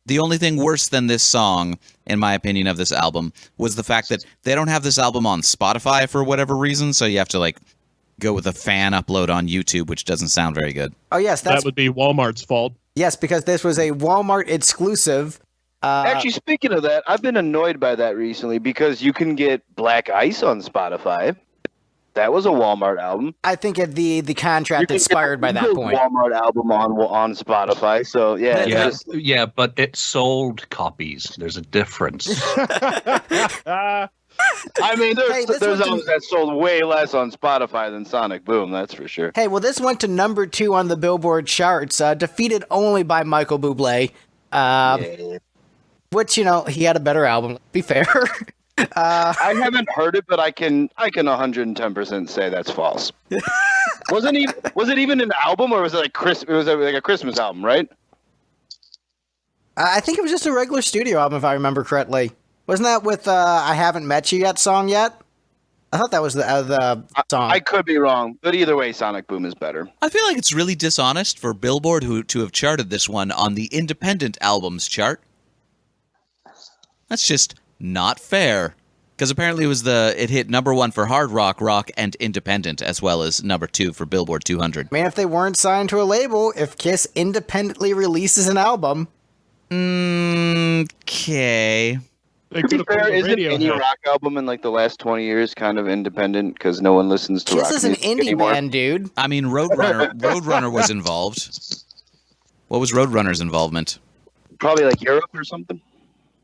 The only thing worse than this song, in my opinion, of this album was the fact that they don't have this album on Spotify for whatever reason, so you have to go with a fan upload on YouTube, which doesn't sound very good. Oh yes, that would be Walmart's fault. Yes, because this was a Walmart exclusive. Actually, speaking of that, I've been annoyed by that recently because you can get Black Ice on Spotify. That was a Walmart album. I think the contract expired by that point. Walmart album on Spotify. So yeah, but it sold copies. There's a difference. I mean, there's albums that sold way less on Spotify than Sonic Boom. That's for sure. Hey, well, this went to number 2 on the Billboard charts, defeated only by Michael Bublé, which he had a better album. Be fair. I haven't heard it, but I can 110% say that's false. Was it even an album, or was it it was like a Christmas album, right? I think it was just a regular studio album, if I remember correctly. Wasn't that with I Haven't Met You Yet song yet? I thought that was the song. I could be wrong, but either way, Sonic Boom is better. I feel like it's really dishonest for Billboard to have charted this one on the independent albums chart. That's just not fair. Because apparently it hit number 1 for hard rock, rock, and independent, as well as number 2 for Billboard 200. I mean, if they weren't signed to a label, if Kiss independently releases an album... Okay. To be fair, isn't any rock album in like the last 20 years kind of independent because no one listens to rock Kiss is an music indie anymore? band, dude. I mean, Roadrunner was involved. What was Roadrunner's involvement? Probably like Europe or something.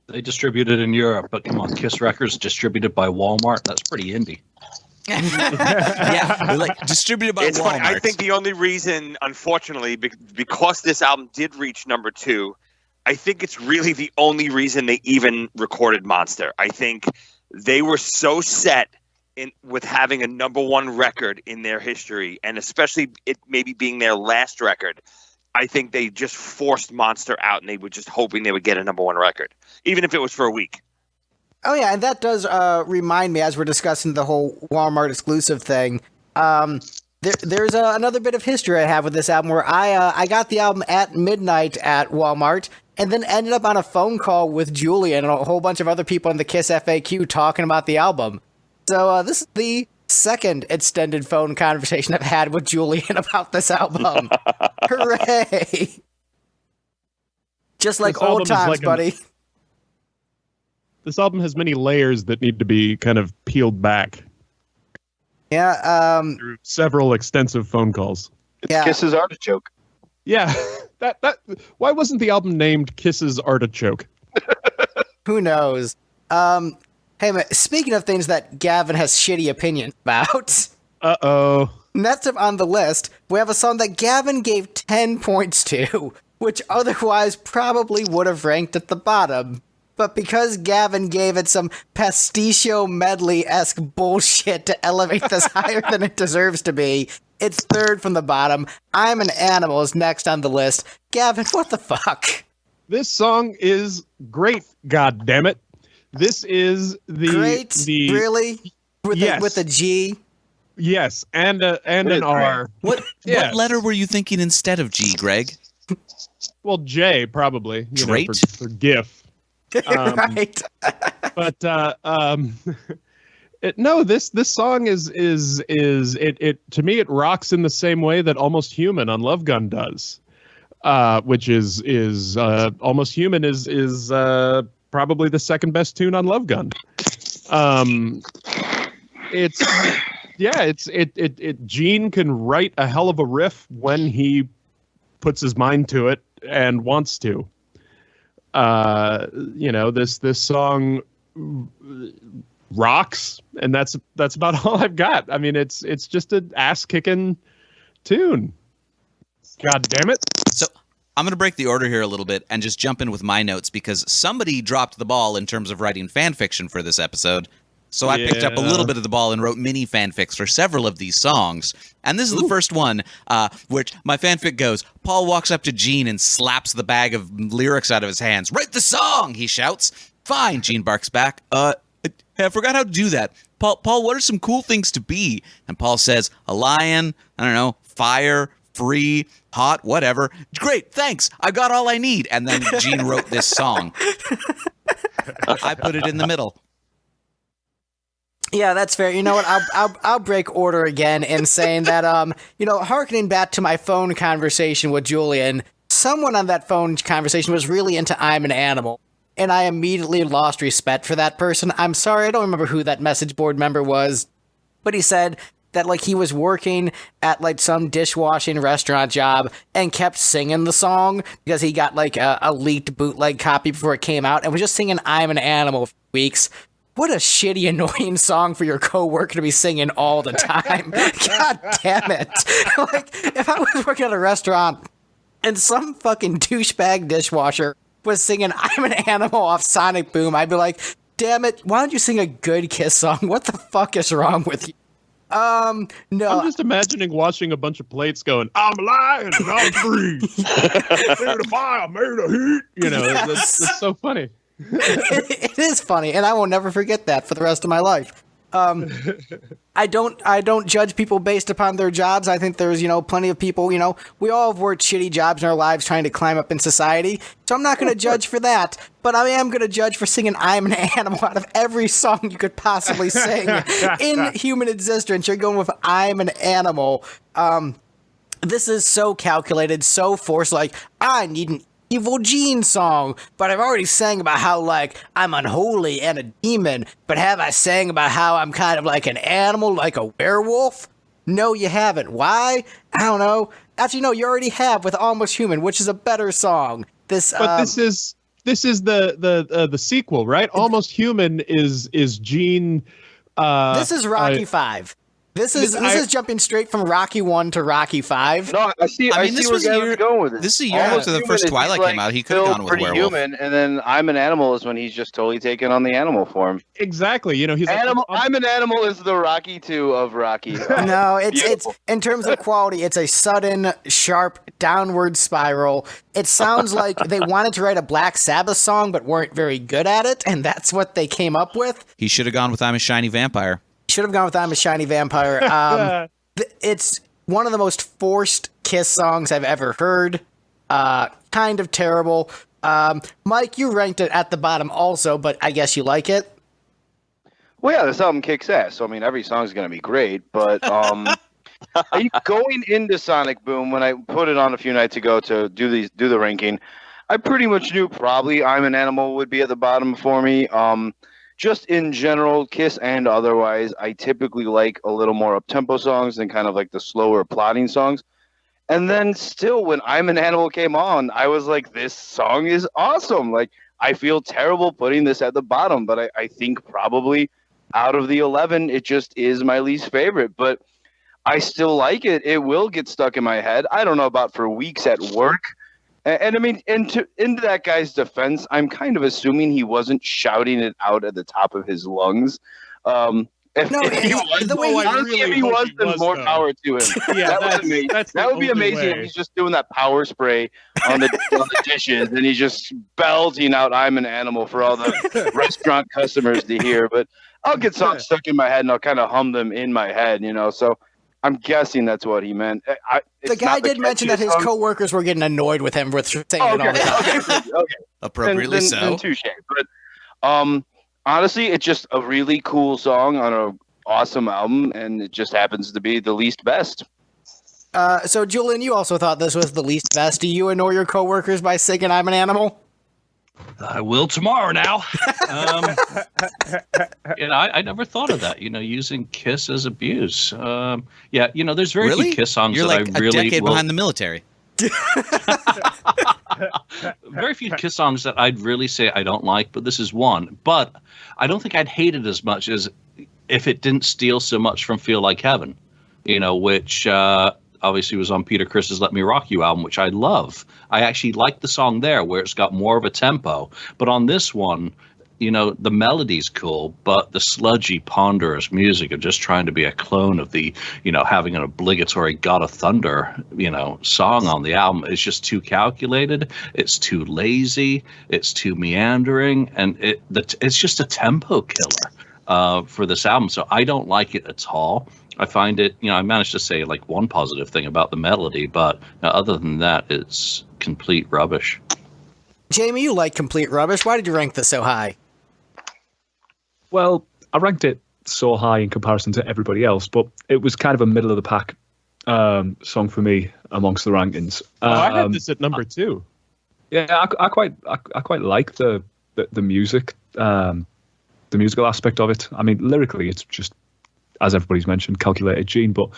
They distributed in Europe, but come on, Kiss Records distributed by Walmart. That's pretty indie. Yeah, like distributed by It's Walmart. funny. I think the only reason, unfortunately, because this album did reach number 2, I think it's really the only reason they even recorded Monster. I think they were so set with having a number 1 record in their history, and especially it maybe being their last record. I think they just forced Monster out, and they were just hoping they would get a number 1 record, even if it was for a week. Oh, yeah, and that does remind me, as we're discussing the whole Walmart exclusive thing, there's another bit of history I have with this album where I got the album at midnight at Walmart and then ended up on a phone call with Julian and a whole bunch of other people in the KissFAQ talking about the album. So this is the second extended phone conversation I've had with Julian about this album. Hooray! Just like This old album is times, like buddy. This album has many layers that need to be kind of peeled back Yeah, through several extensive phone calls. It's Yeah. Kiss's Artichoke. Yeah, that why wasn't the album named Kiss's Artichoke? who knows? Hey, man, speaking of things that Gavin has shitty opinions about, Uh-oh. next up on the list, we have a song that Gavin gave 10 points to, which otherwise probably would have ranked at the bottom. But because Gavin gave it some pasticho medley-esque bullshit to elevate this higher than it deserves to be, it's third from the bottom. I'm an Animal is next on the list. Gavin, what the fuck? This song is great, god damn it. This is Great? Really? With a G? Yes, and an R. What letter were you thinking instead of G, Greg? Well, J probably, Drake? for GIF. Right. But this song is to me it rocks in the same way that Almost Human on Love Gun does, which is Almost Human is probably the second best tune on Love Gun. Gene can write a hell of a riff when he puts his mind to it and wants to. This song rocks, and that's about all I've got. I mean, it's just an ass kicking tune. God damn it! So I'm going to break the order here a little bit and just jump in with my notes because somebody dropped the ball in terms of writing fan fiction for this episode. So I picked up a little bit of the ball and wrote mini fanfics for several of these songs. And this is the first one, which my fanfic goes, Paul walks up to Gene and slaps the bag of lyrics out of his hands. Write the song, he shouts. Fine, Gene barks back. I forgot how to do that. Paul, what are some cool things to be? And Paul says, a lion, I don't know, fire, free, hot, whatever. Great, thanks. I got all I need. And then Gene wrote this song. I put it in the middle. Yeah, that's fair. You know what? I'll break order again in saying that hearkening back to my phone conversation with Julian, someone on that phone conversation was really into I'm an Animal, and I immediately lost respect for that person. I'm sorry, I don't remember who that message board member was, but he said that he was working at some dishwashing restaurant job and kept singing the song because he got a leaked bootleg copy before it came out and was just singing I'm an Animal for weeks. What a shitty, annoying song for your coworker to be singing all the time. God damn it. If I was working at a restaurant and some fucking douchebag dishwasher was singing I'm an Animal off Sonic Boom, I'd be like, damn it, why don't you sing a good Kiss song? What the fuck is wrong with you? No. I'm just imagining washing a bunch of plates going, I'm alive and I'm free. Made a fire, made a heat. That's so funny. It is funny, and I will never forget that for the rest of my life. I don't judge people based upon their jobs. I think there's, plenty of people, we all have worked shitty jobs in our lives trying to climb up in society. So I'm not going to judge for that, but I am going to judge for singing I'm an Animal out of every song you could possibly sing in human existence. You're going with I'm an Animal. This is so calculated, so forced, like, I need an Evil Gene song, but I've already sang about how, like, I'm unholy and a demon, but have I sang about how I'm kind of like an animal, like a werewolf? No, you haven't. Why? I don't know. Actually, no, you already have with Almost Human, which is a better song. This is the sequel, right? Almost Human is Gene. This is Rocky 5. This is jumping straight from Rocky 1 to Rocky 5. No, I see where Gavin's going with it. This is a year after the first Twilight came out. He could have gone with Pretty werewolf. Human, and then I'm an Animal is when he's just totally taken on the animal form. Exactly. He's Animal. like, I'm an Animal is the Rocky 2 of Rocky. No, it's in terms of quality, it's a sudden, sharp downward spiral. It sounds like they wanted to write a Black Sabbath song but weren't very good at it, and that's what they came up with. He should have gone with I'm a Shiny Vampire. Should have gone with I'm a Shiny Vampire. It's one of the most forced Kiss songs I've ever heard. Kind of terrible. Mike, you ranked it at the bottom also, but I guess you like it? Well, yeah, this album kicks ass. So, I mean, every song's going to be great, but going into Sonic Boom, when I put it on a few nights ago to do the ranking, I pretty much knew probably I'm an Animal would be at the bottom for me. Just in general, Kiss and otherwise, I typically like a little more up-tempo songs than kind of like the slower plotting songs. And then still, when I'm an Animal came on, I was like, this song is awesome. Like, I feel terrible putting this at the bottom, but I think probably out of the 11, it just is my least favorite. But I still like it. It will get stuck in my head. I don't know about for weeks at work. And I mean, into that guy's defense, I'm kind of assuming he wasn't shouting it out at the top of his lungs. If he was, then more power to him. Yeah, that was amazing. That would be amazing if he's just doing that power spray on the dishes and he's just belting out "I'm an Animal" for all the restaurant customers to hear. But I'll get songs stuck in my head and I'll kind of hum them in my head, So I'm guessing that's what he meant. The guy did mention that his coworkers were getting annoyed with him with saying it all the time. Okay. Appropriately so. Then touche. But honestly, it's just a really cool song on an awesome album, and it just happens to be the least best. So, Julian, you also thought this was the least best. Do you annoy your coworkers by singing "I'm an Animal"? I will tomorrow now. I never thought of that, using Kiss as abuse. There's very few Kiss songs You're that like I really a decade behind the military. Very few Kiss songs that I'd really say I don't like, but this is one. But I don't think I'd hate it as much as if it didn't steal so much from Feel Like Heaven, which obviously was on Peter Criss's Let Me Rock You album, which I love. I actually like the song there where it's got more of a tempo. But on this one, the melody's cool, but the sludgy, ponderous music of just trying to be a clone of the, having an obligatory God of Thunder, song on the album is just too calculated. It's too lazy. It's too meandering. And it's just a tempo killer for this album. So I don't like it at all. I find it, I managed to say like one positive thing about the melody, but other than that, it's complete rubbish. Jamie, you like complete rubbish. Why did you rank this so high? Well, I ranked it so high in comparison to everybody else, but it was kind of a middle of the pack song for me amongst the rankings. I had this at number 2. Yeah, I quite like the music, the musical aspect of it. I mean, lyrically, it's just, as everybody's mentioned, calculated Gene, but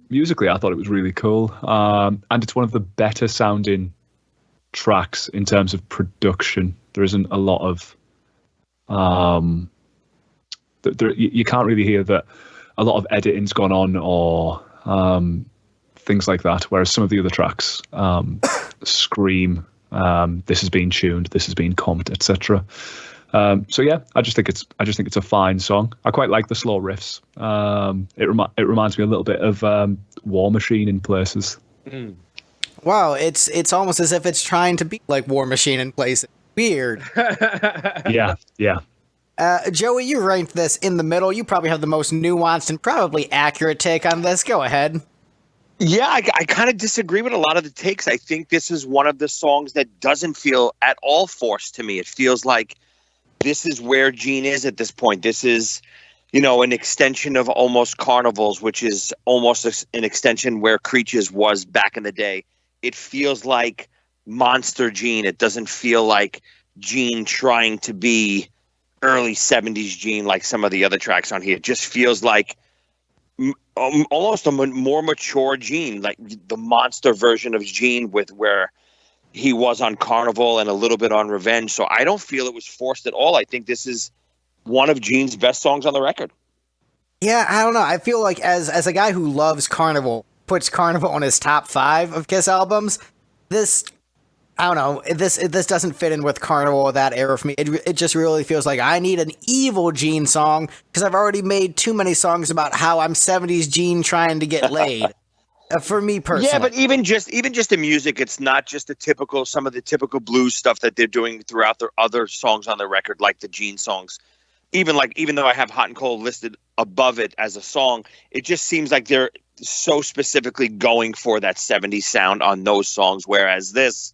musically, I thought it was really cool, and it's one of the better sounding tracks in terms of production. There isn't a lot of you can't really hear that a lot of editing's gone on or things like that, whereas some of the other tracks scream this has been tuned, this has been comped, etc. So yeah, I just think it's a fine song. I quite like the slow riffs. It reminds me a little bit of War Machine in places. Wow, it's almost as if it's trying to be like War Machine in places. Weird. Yeah. Joey, you ranked this in the middle. You probably have the most nuanced and probably accurate take on this. Go ahead. Yeah, I kind of disagree with a lot of the takes. I think this is one of the songs that doesn't feel at all forced to me. It feels like this is where Gene is at this point. This is, an extension of almost Carnivals, which is almost an extension where Creatures was back in the day. It feels like Monster Gene. It doesn't feel like Gene trying to be early 70s Gene like some of the other tracks on here. It just feels like almost a more mature Gene, like the monster version of Gene with where he was on Carnival and a little bit on Revenge. So I don't feel it was forced at all. I think this is one of Gene's best songs on the record. Yeah, I don't know. I feel like as a guy who loves Carnival, puts Carnival on his top 5 of Kiss albums, this, I don't know, this doesn't fit in with Carnival or that era for me. It just really feels like I need an evil Gene song because I've already made too many songs about how I'm 70s Gene trying to get laid. For me personally. Yeah, but even just the music, it's not just some of the typical blues stuff that they're doing throughout their other songs on the record, like the Gene songs. Even though I have Hot and Cold listed above it as a song, it just seems like they're so specifically going for that 70s sound on those songs, whereas this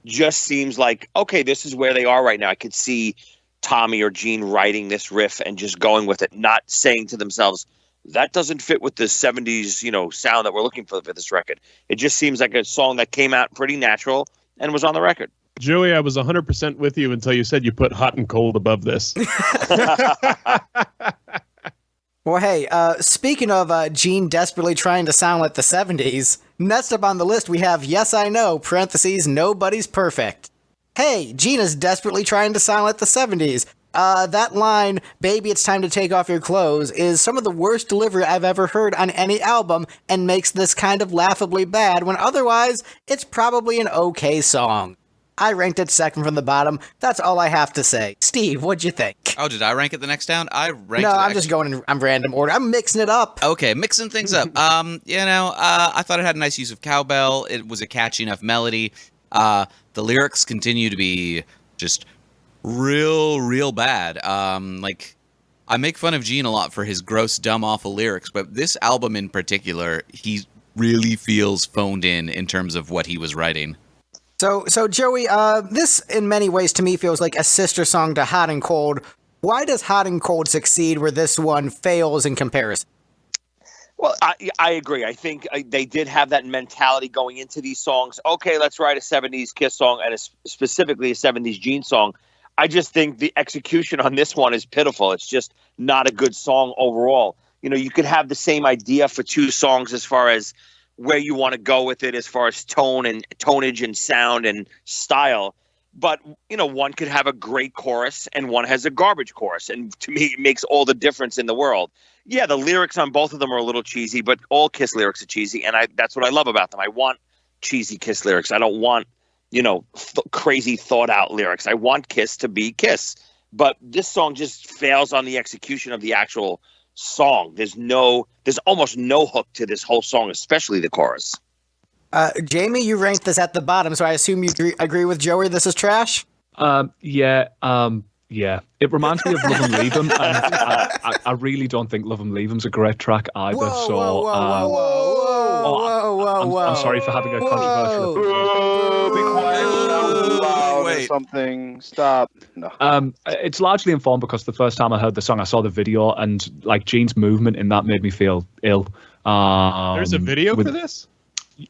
just seems like, okay, this is where they are right now. I could see Tommy or Gene writing this riff and just going with it, not saying to themselves, that doesn't fit with the 70s, sound that we're looking for this record. It just seems like a song that came out pretty natural and was on the record. Joey, I was 100% with you until you said you put Hot and Cold above this. Well, hey, speaking of Gene desperately trying to sound like the 70s, next up on the list we have Yes I Know, parentheses, Nobody's Perfect. Hey, Gene is desperately trying to sound like the 70s. That line, baby, it's time to take off your clothes, is some of the worst delivery I've ever heard on any album and makes this kind of laughably bad when otherwise it's probably an okay song. I ranked it second from the bottom. That's all I have to say. Steve, what'd you think? Oh, did I rank it the next down? I'm just going in random order. I'm mixing it up. Okay, mixing things up. I thought it had a nice use of cowbell. It was a catchy enough melody. The lyrics continue to be just real bad. I make fun of Gene a lot for his gross, dumb, awful lyrics, but this album in particular, he really feels phoned in terms of what he was writing. So Joey, this in many ways to me feels like a sister song to Hot and Cold. Why does Hot and Cold succeed where this one fails in comparison? Well, I agree. I think they did have that mentality going into these songs. Okay, let's write a 70s Kiss song and specifically a 70s Gene song. I just think the execution on this one is pitiful. It's just not a good song overall. You could have the same idea for two songs as far as where you want to go with it as far as tone and tonage and sound and style. But, one could have a great chorus and one has a garbage chorus. And to me, it makes all the difference in the world. Yeah, the lyrics on both of them are a little cheesy, but all Kiss lyrics are cheesy. And that's what I love about them. I want cheesy Kiss lyrics. I don't want, crazy thought out lyrics. I want Kiss to be Kiss. But this song just fails on the execution of the actual song. There's almost no hook to this whole song, especially the chorus. Jamie, you ranked this at the bottom, so I assume you agree with Joey. This is trash. Yeah. It reminds me of Love 'Em Leave 'Em, and I really don't think Love 'Em Leave 'Em's a great track either. Whoa. I'm sorry for having a controversial. Be quiet, sound loud or something. Stop. No. It's largely informed because the first time I heard the song, I saw the video, and Gene's movement in that made me feel ill. There's a video for this?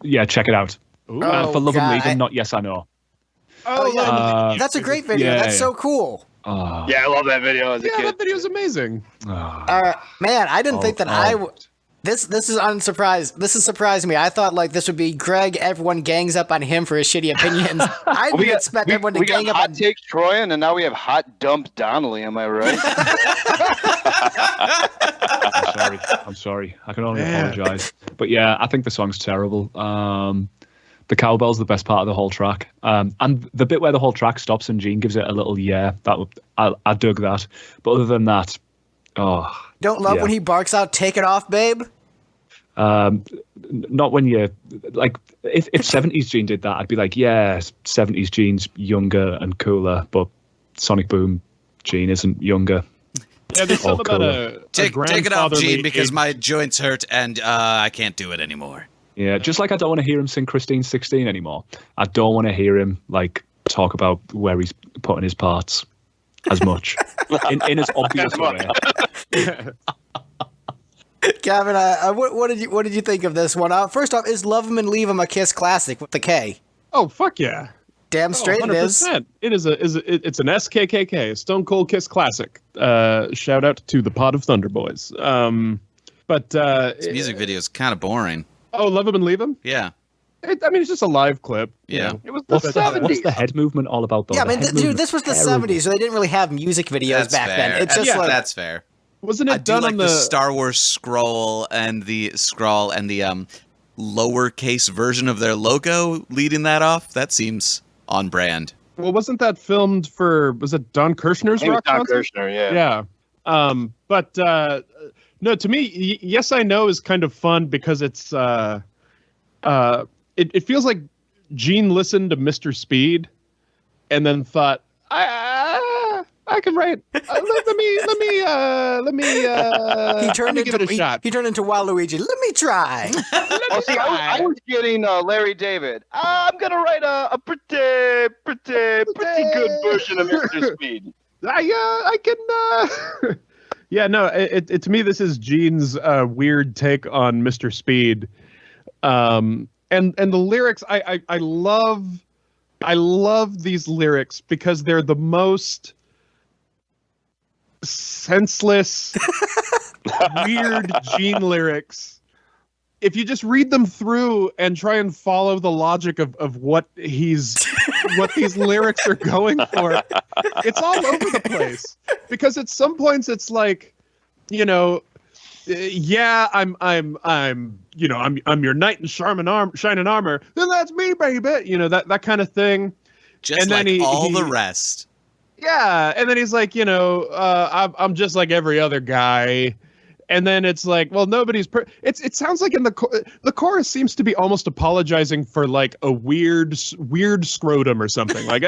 Yeah, check it out. For Love 'Em Leave 'Em, not Yes I Know. That's a great video. Yeah, That's so cool. Yeah, I love that video as a kid. That video's amazing. Man, I didn't think that This is unsurprised. This is surprising me. I thought this would be Greg. Everyone gangs up on him for his shitty opinions. I didn't expect everyone to gang up on. We take Troyan, and now we have hot dump Donnelly. Am I right? I'm sorry. I can only apologize. But yeah, I think the song's terrible. The cowbell's the best part of the whole track. And the bit where the whole track stops and Gene gives it a little I dug that. But other than that, don't love when he barks out, "Take it off, babe." Not when you're like, if 70s Gene did that, I'd be like, yeah, 70s Gene's younger and cooler, but Sonic Boom Gene isn't younger. Yeah, there's something about a take it off, Gene, because age. my joints hurt and I can't do it anymore. Yeah, just like I don't want to hear him sing Christine 16 anymore. I don't want to hear him like talk about where he's putting his parts as much in as obvious a way. Gavin, what did you think of this one? First off, is Love 'Em and Leave 'Em a Kiss classic with the K? Oh, fuck yeah. Damn straight it is. 100%. It's an SKKK, Stone Cold Kiss classic. Shout out to the Pod of Thunder Boys. This music video is kind of boring. Oh, Love 'Em and Leave 'Em? Yeah. It's just a live clip. Yeah. It was the 70s. What's the head movement all about, though? Yeah, The man, head dude, movement this was the terrible. 70s, so they didn't really have music videos That's back fair. then. It's just like That's fair. Wasn't it I do done like on the Star Wars scroll and the lowercase version of their logo leading that off. That seems on brand. Well, wasn't that filmed for? Was it Don Kirshner's It was rock Don concert? Kirshner, yeah. Yeah. But no, to me, Yes I Know is kind of fun because it's it feels like Gene listened to Mr. Speed and then thought, I can write. Let me give it a shot. He turned into Waluigi. Let me try. Oh, see, I was getting Larry David. I'm gonna write a pretty good version of Mr. Speed. I can. Yeah, no. It to me, this is Gene's weird take on Mr. Speed, and the lyrics. I love these lyrics because they're the most senseless, weird Gene lyrics. If you just read them through and try and follow the logic of what these lyrics are going for, it's all over the place. Because at some points it's like, yeah, I'm your knight in shining armor. Then that's me, baby. That kind of thing. Just and like then all the rest. Yeah, and then he's like, I'm just like every other guy. And then it's like, well, nobody's. It sounds like in the chorus seems to be almost apologizing for like a weird scrotum or something. Like,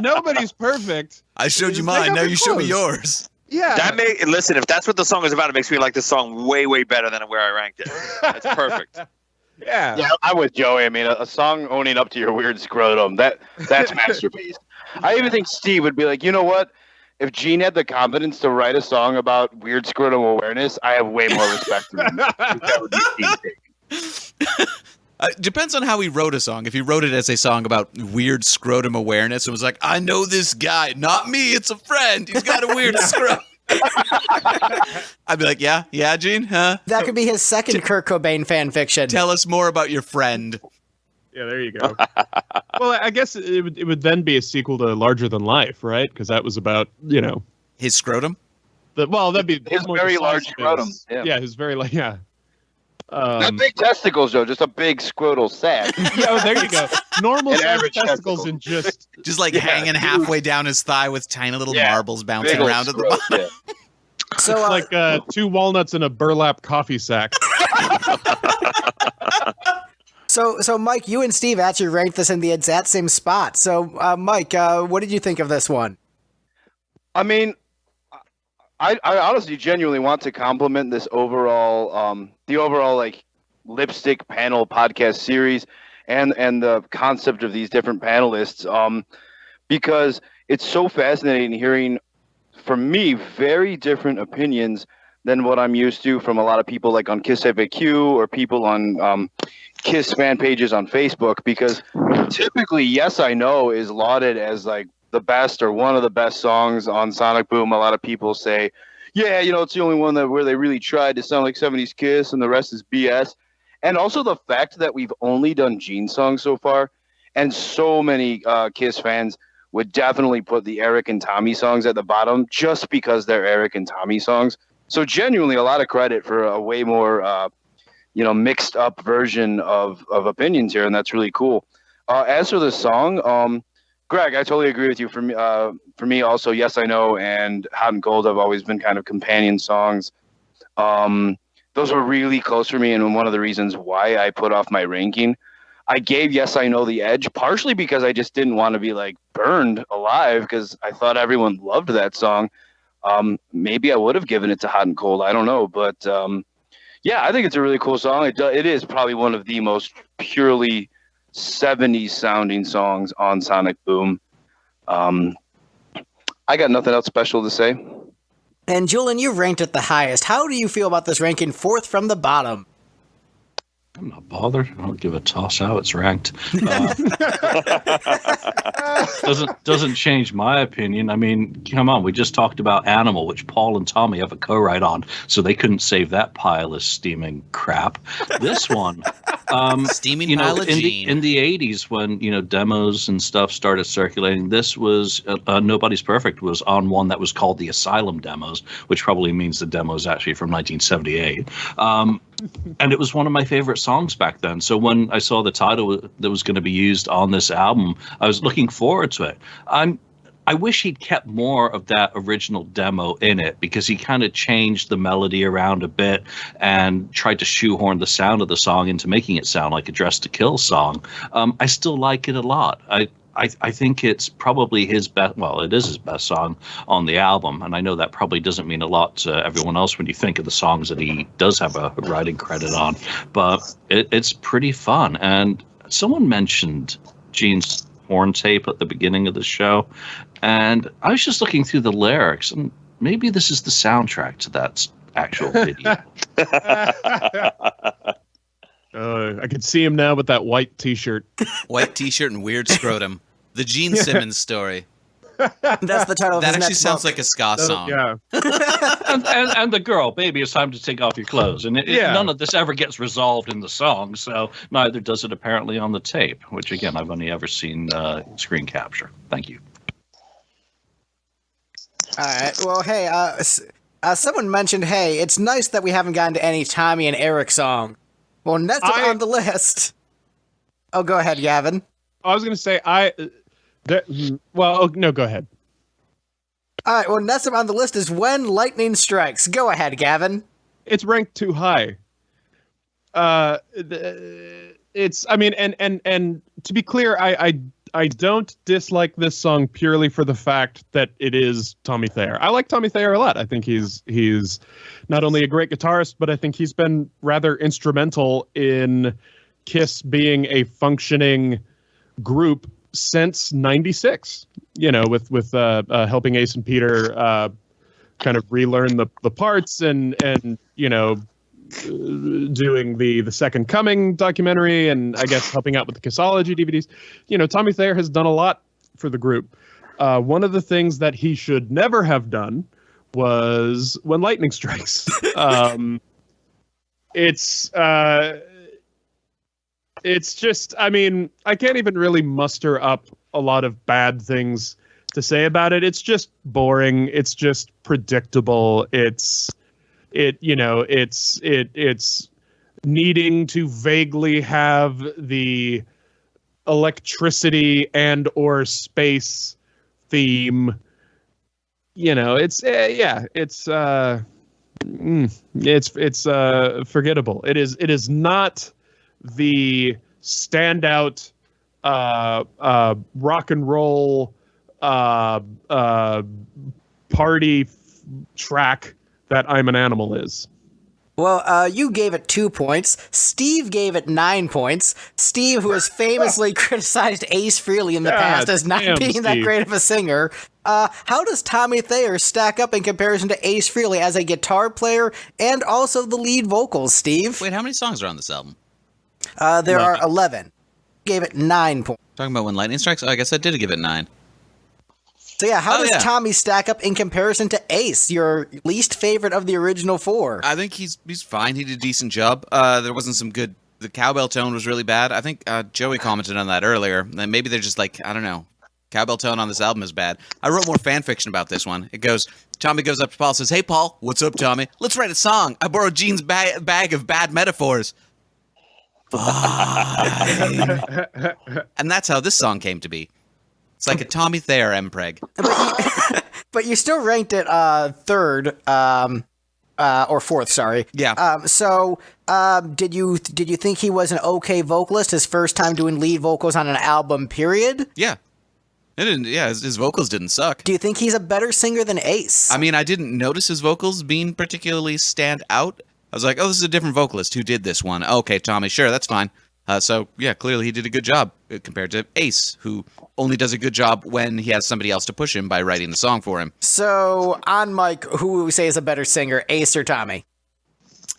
nobody's perfect. I showed you Just mine. take Now off you show me your yours. Yeah. Listen, if that's what the song is about, it makes me like the song way, way better than where I ranked it. That's perfect. Yeah, I'm with Joey. I mean, a song owning up to your weird scrotum, that's masterpiece. I even think Steve would be like, you know what? If Gene had the confidence to write a song about weird scrotum awareness, I have way more respect for him. That would be Steve's take. Depends on how he wrote a song. If he wrote it as a song about weird scrotum awareness, it was like, I know this guy. Not me. It's a friend. He's got a weird scrotum. I'd be like, yeah, Gene, huh? That could be his second Kurt Cobain fan fiction. Tell us more about your friend. Yeah, there you go. Well, I guess it would then be a sequel to Larger Than Life, right? Because that was about, His scrotum? that'd be His more very the large size of scrotum, his- yeah. His very yeah. Not big testicles, though, just a big scrotal sack. Yeah, oh, there you go. Normal An sized average testicles testicle. and just Just like hanging halfway down his thigh with tiny little marbles bouncing Big old around at the scrote, bottom. yeah. So, like 2 walnuts in a burlap coffee sack. So Mike, you and Steve actually ranked this in the exact same spot. So, Mike, what did you think of this one? I mean, I honestly genuinely want to compliment this overall, the overall like lipstick panel podcast series and the concept of these different panelists, because it's so fascinating hearing, for me, very different opinions than what I'm used to from a lot of people like on KissFAQ or people on Kiss fan pages on Facebook, because typically Yes I Know is lauded as like the best or one of the best songs on Sonic Boom. A lot of people say, yeah, it's the only one where they really tried to sound like 70s Kiss and the rest is BS. And also the fact that we've only done Gene songs so far, and so many Kiss fans would definitely put the Eric and Tommy songs at the bottom just because they're Eric and Tommy songs. So genuinely a lot of credit for a way more mixed up version of opinions here, and that's really cool. As for the song, Greg, I totally agree with you. For me also, Yes I Know and Hot and Cold have always been kind of companion songs. The those were really close for me, and one of the reasons why I put off my ranking. I gave Yes, I Know the edge, partially because I just didn't want to be like burned alive because I thought everyone loved that song. Maybe I would have given it to Hot and Cold. I don't know. But yeah, I think it's a really cool song. It is probably one of the most purely 70s sounding songs on Sonic Boom. I got nothing else special to say. And Julian, you ranked it the highest. How do you feel about this ranking fourth from the bottom? I'm not bothered. I'll give a toss out. It's ranked. Doesn't change my opinion. I mean, come on. We just talked about Animal, which Paul and Tommy have a co-write on, so they couldn't save that pile of steaming crap. This one, steaming pile of Gene. In the 80s when demos and stuff started circulating, this was Nobody's Perfect was on one that was called the Asylum Demos, which probably means the demo is actually from 1978. And it was one of my favorite songs back then. So when I saw the title that was going to be used on this album, I was looking forward to it. I wish he'd kept more of that original demo in it, because he kind of changed the melody around a bit and tried to shoehorn the sound of the song into making it sound like a Dress to Kill song. I still like it a lot. I think it's probably his best. Well, it is his best song on the album, and I know that probably doesn't mean a lot to everyone else when you think of the songs that he does have a writing credit on. But it's pretty fun. And someone mentioned Gene's horn tape at the beginning of the show, and I was just looking through the lyrics, and maybe this is the soundtrack to that actual video. I could see him now with that white T-shirt. White T-shirt and weird scrotum. The Gene Simmons story. That's the title of That his actually next sounds book. like a ska song. Yeah. and the girl, baby, it's time to take off your clothes. And none of this ever gets resolved in the song, so neither does it apparently on the tape, which, again, I've only ever seen screen capture. Thank you. All right. Well, hey, someone mentioned, hey, it's nice that we haven't gotten to any Tommy and Eric song. Well, next up on the list. Oh, go ahead, Gavin. I was going to say, no, go ahead. All right, well, next up on the list is When Lightning Strikes. Go ahead, Gavin. It's ranked too high. It's, I mean, and to be clear, I don't dislike this song purely for the fact that it is Tommy Thayer. I like Tommy Thayer a lot. I think he's not only a great guitarist, but I think he's been rather instrumental in Kiss being a functioning group since '96. With helping Ace and Peter kind of relearn the parts and doing the Second Coming documentary, and I guess helping out with the Kissology DVDs. Tommy Thayer has done a lot for the group. One of the things that he should never have done was When Lightning Strikes. It's just, I mean, I can't even really muster up a lot of bad things to say about it. It's just boring. It's just predictable. It's needing to vaguely have the electricity and or space theme. It's forgettable. It is not the standout rock and roll party track that I'm an Animal is. Well, you gave it 2 points. Steve gave it 9 points. Steve, who has famously criticized Ace Frehley in the past as not being that great of a singer, how does Tommy Thayer stack up in comparison to Ace Frehley as a guitar player and also the lead vocals, Steve? Wait, how many songs are on this album? There are 11. Gave it 9 points. Talking about When Lightning Strikes? Oh, I guess I did give it 9. So yeah, how does Tommy stack up in comparison to Ace, your least favorite of the original 4? I think he's fine. He did a decent job. There wasn't some good. The cowbell tone was really bad. I think Joey commented on that earlier. That maybe they're just like, I don't know, cowbell tone on this album is bad. I wrote more fan fiction about this one. It goes, Tommy goes up to Paul and says, "Hey Paul, what's up, Tommy? Let's write a song. I borrowed Gene's bag of bad metaphors." Fine. And that's how this song came to be. It's like a Tommy Thayer Mpreg. But you still ranked it third. or fourth, sorry. Yeah. So did you think he was an okay vocalist his first time doing lead vocals on an album, period? Yeah. His vocals didn't suck. Do you think he's a better singer than Ace? I mean, I didn't notice his vocals being particularly stand out. I was like, oh, this is a different vocalist who did this one. Okay, Tommy, sure, that's fine. So, yeah, clearly he did a good job compared to Ace, who only does a good job when he has somebody else to push him by writing the song for him. So, on Mike, who would we say is a better singer, Ace or Tommy?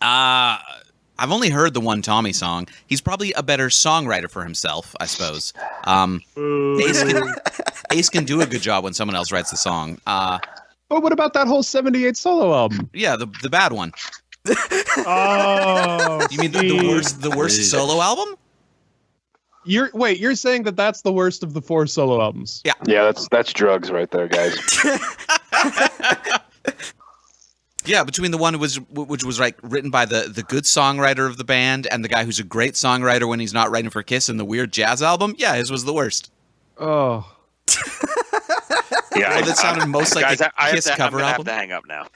I've only heard the one Tommy song. He's probably a better songwriter for himself, I suppose. Ace can do a good job when someone else writes the song. But what about that whole 78 solo album? Yeah, the bad one. Oh, you mean the worst solo album? You're saying that that's the worst of the 4 solo albums? Yeah, that's drugs right there, guys. Yeah, between the one which was like written by the good songwriter of the band and the guy who's a great songwriter when he's not writing for Kiss and the weird jazz album, yeah, his was the worst. Oh. Yeah, that sounded most like guys, a Kiss cover I'm album. gonna have to hang up now.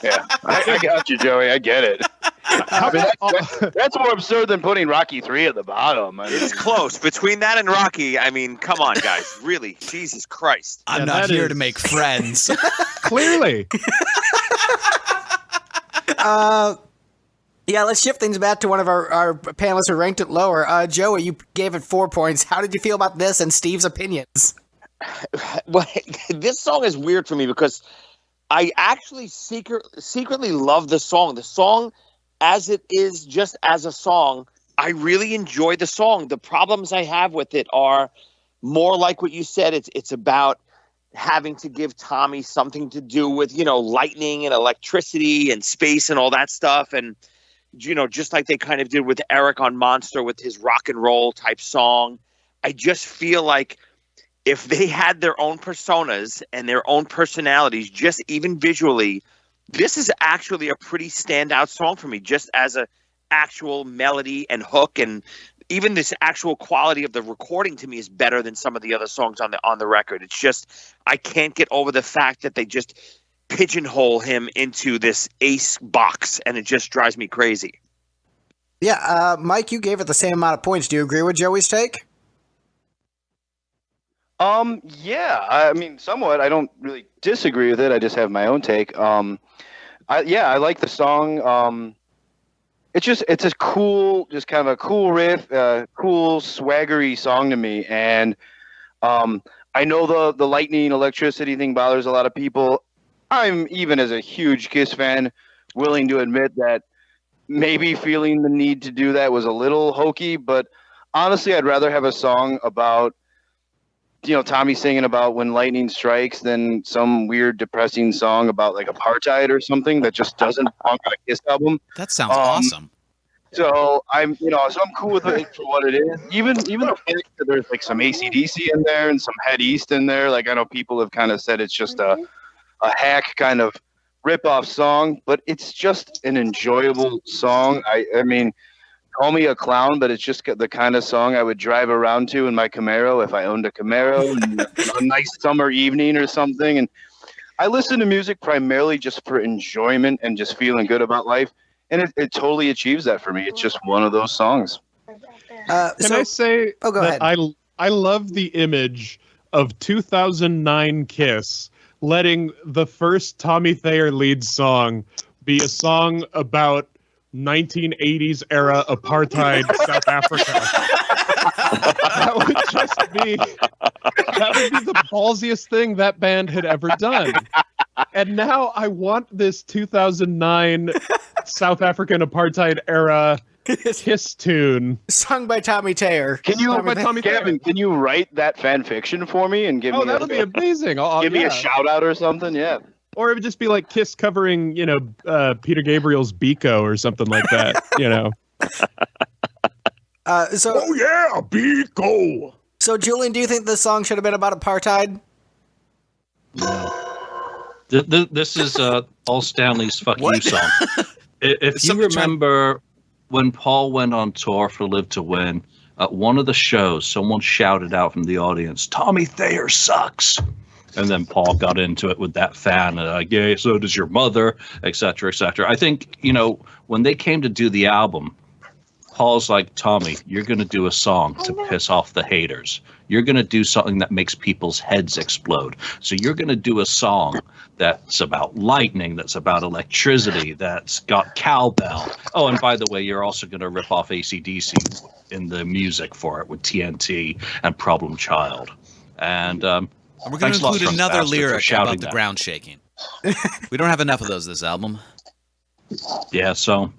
Yeah, I got you, Joey. I get it. I mean, that's more absurd than putting Rocky 3 at the bottom. I mean, It's close. Between that and Rocky, I mean, come on, guys. Really, Jesus Christ. I'm not here to make friends. Clearly. Yeah, let's shift things back to one of our panelists who ranked it lower. Joey, you gave it 4 points. How did you feel about this and Steve's opinions? Well, this song is weird for me because I actually secretly love the song. The song, as it is, just as a song, I really enjoy the song. The problems I have with it are more like what you said. It's about having to give Tommy something to do with, lightning and electricity and space and all that stuff. And, just like they kind of did with Eric on Monster with his rock and roll type song. I just feel like if they had their own personas and their own personalities, just even visually, this is actually a pretty standout song for me, just as a actual melody and hook. And even this actual quality of the recording to me is better than some of the other songs on the record. It's just, I can't get over the fact that they just pigeonhole him into this Ace box, and it just drives me crazy. Yeah, Mike, you gave it the same amount of points. Do you agree with Joey's take? Yeah, I mean, somewhat. I don't really disagree with it. I just have my own take. I like the song. It's a cool, just kind of a cool riff, cool swaggery song to me. And I know the lightning electricity thing bothers a lot of people. I'm, even as a huge Kiss fan, willing to admit that maybe feeling the need to do that was a little hokey, but honestly, I'd rather have a song about, Tommy singing about when lightning strikes than some weird depressing song about like apartheid or something that just doesn't belong on a Kiss album. That sounds awesome. So I'm cool with it for what it is. Even though there's like some AC/DC in there and some Head East in there. Like I know people have kind of said it's just a hack kind of rip-off song, but it's just an enjoyable song. I mean, call me a clown, but it's just the kind of song I would drive around to in my Camaro if I owned a Camaro on a nice summer evening or something. And I listen to music primarily just for enjoyment and just feeling good about life. And it totally achieves that for me. It's just one of those songs. Can I say go ahead. I love the image of 2009 Kiss letting the first Tommy Thayer lead song be a song about 1980s era apartheid South Africa. That would be the ballsiest thing that band had ever done. And now I want this 2009 South African apartheid era Kiss tune sung by Tommy Thayer. Gavin, can you write that fan fiction for me and give me? That would be amazing. Give me a shout out or something. Yeah. Or it would just be like Kiss covering, Peter Gabriel's Biko or something like that. Oh yeah, Biko. So Julian, do you think this song should have been about apartheid? This is Paul Stanley's "Fuck You" song. If you remember when Paul went on tour for Live to Win, at one of the shows, someone shouted out from the audience, "Tommy Thayer sucks." And then Paul got into it with that fan, yeah, so does your mother, et cetera, et cetera. I think, when they came to do the album, Paul's like, Tommy, you're going to do a song to piss off the haters. You're going to do something that makes people's heads explode. So you're going to do a song that's about lightning, that's about electricity, that's got cowbell. Oh, and by the way, you're also going to rip off AC/DC in the music for it with TNT and Problem Child. And we're going to include another lyric about the ground shaking. We don't have enough of those this album. Yeah, so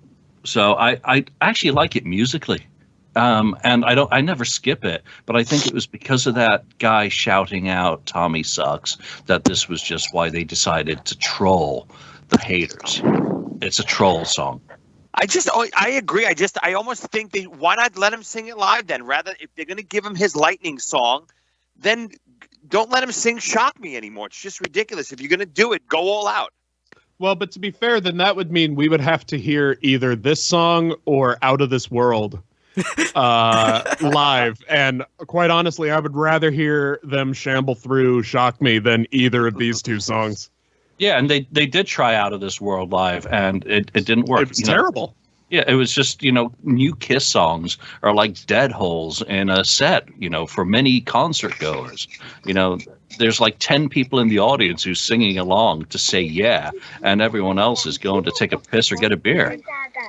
I actually like it musically. And I never skip it, but I think it was because of that guy shouting out Tommy sucks that this was just why they decided to troll the haters. It's a troll song. I agree. I almost think why not let him sing it live then? Rather, if they're going to give him his lightning song, then don't let him sing Shock Me anymore. It's just ridiculous. If you're going to do it, go all out. Well, but to be fair, then that would mean we would have to hear either this song or Out of This World live. And quite honestly, I would rather hear them shamble through Shock Me than either of these two songs. Yeah, and they did try Out of This World live, and it didn't work. It's terrible. Yeah, it was just, new Kiss songs are like dead holes in a set, for many concert goers. There's like 10 people in the audience who's singing along to say yeah, and everyone else is going to take a piss or get a beer.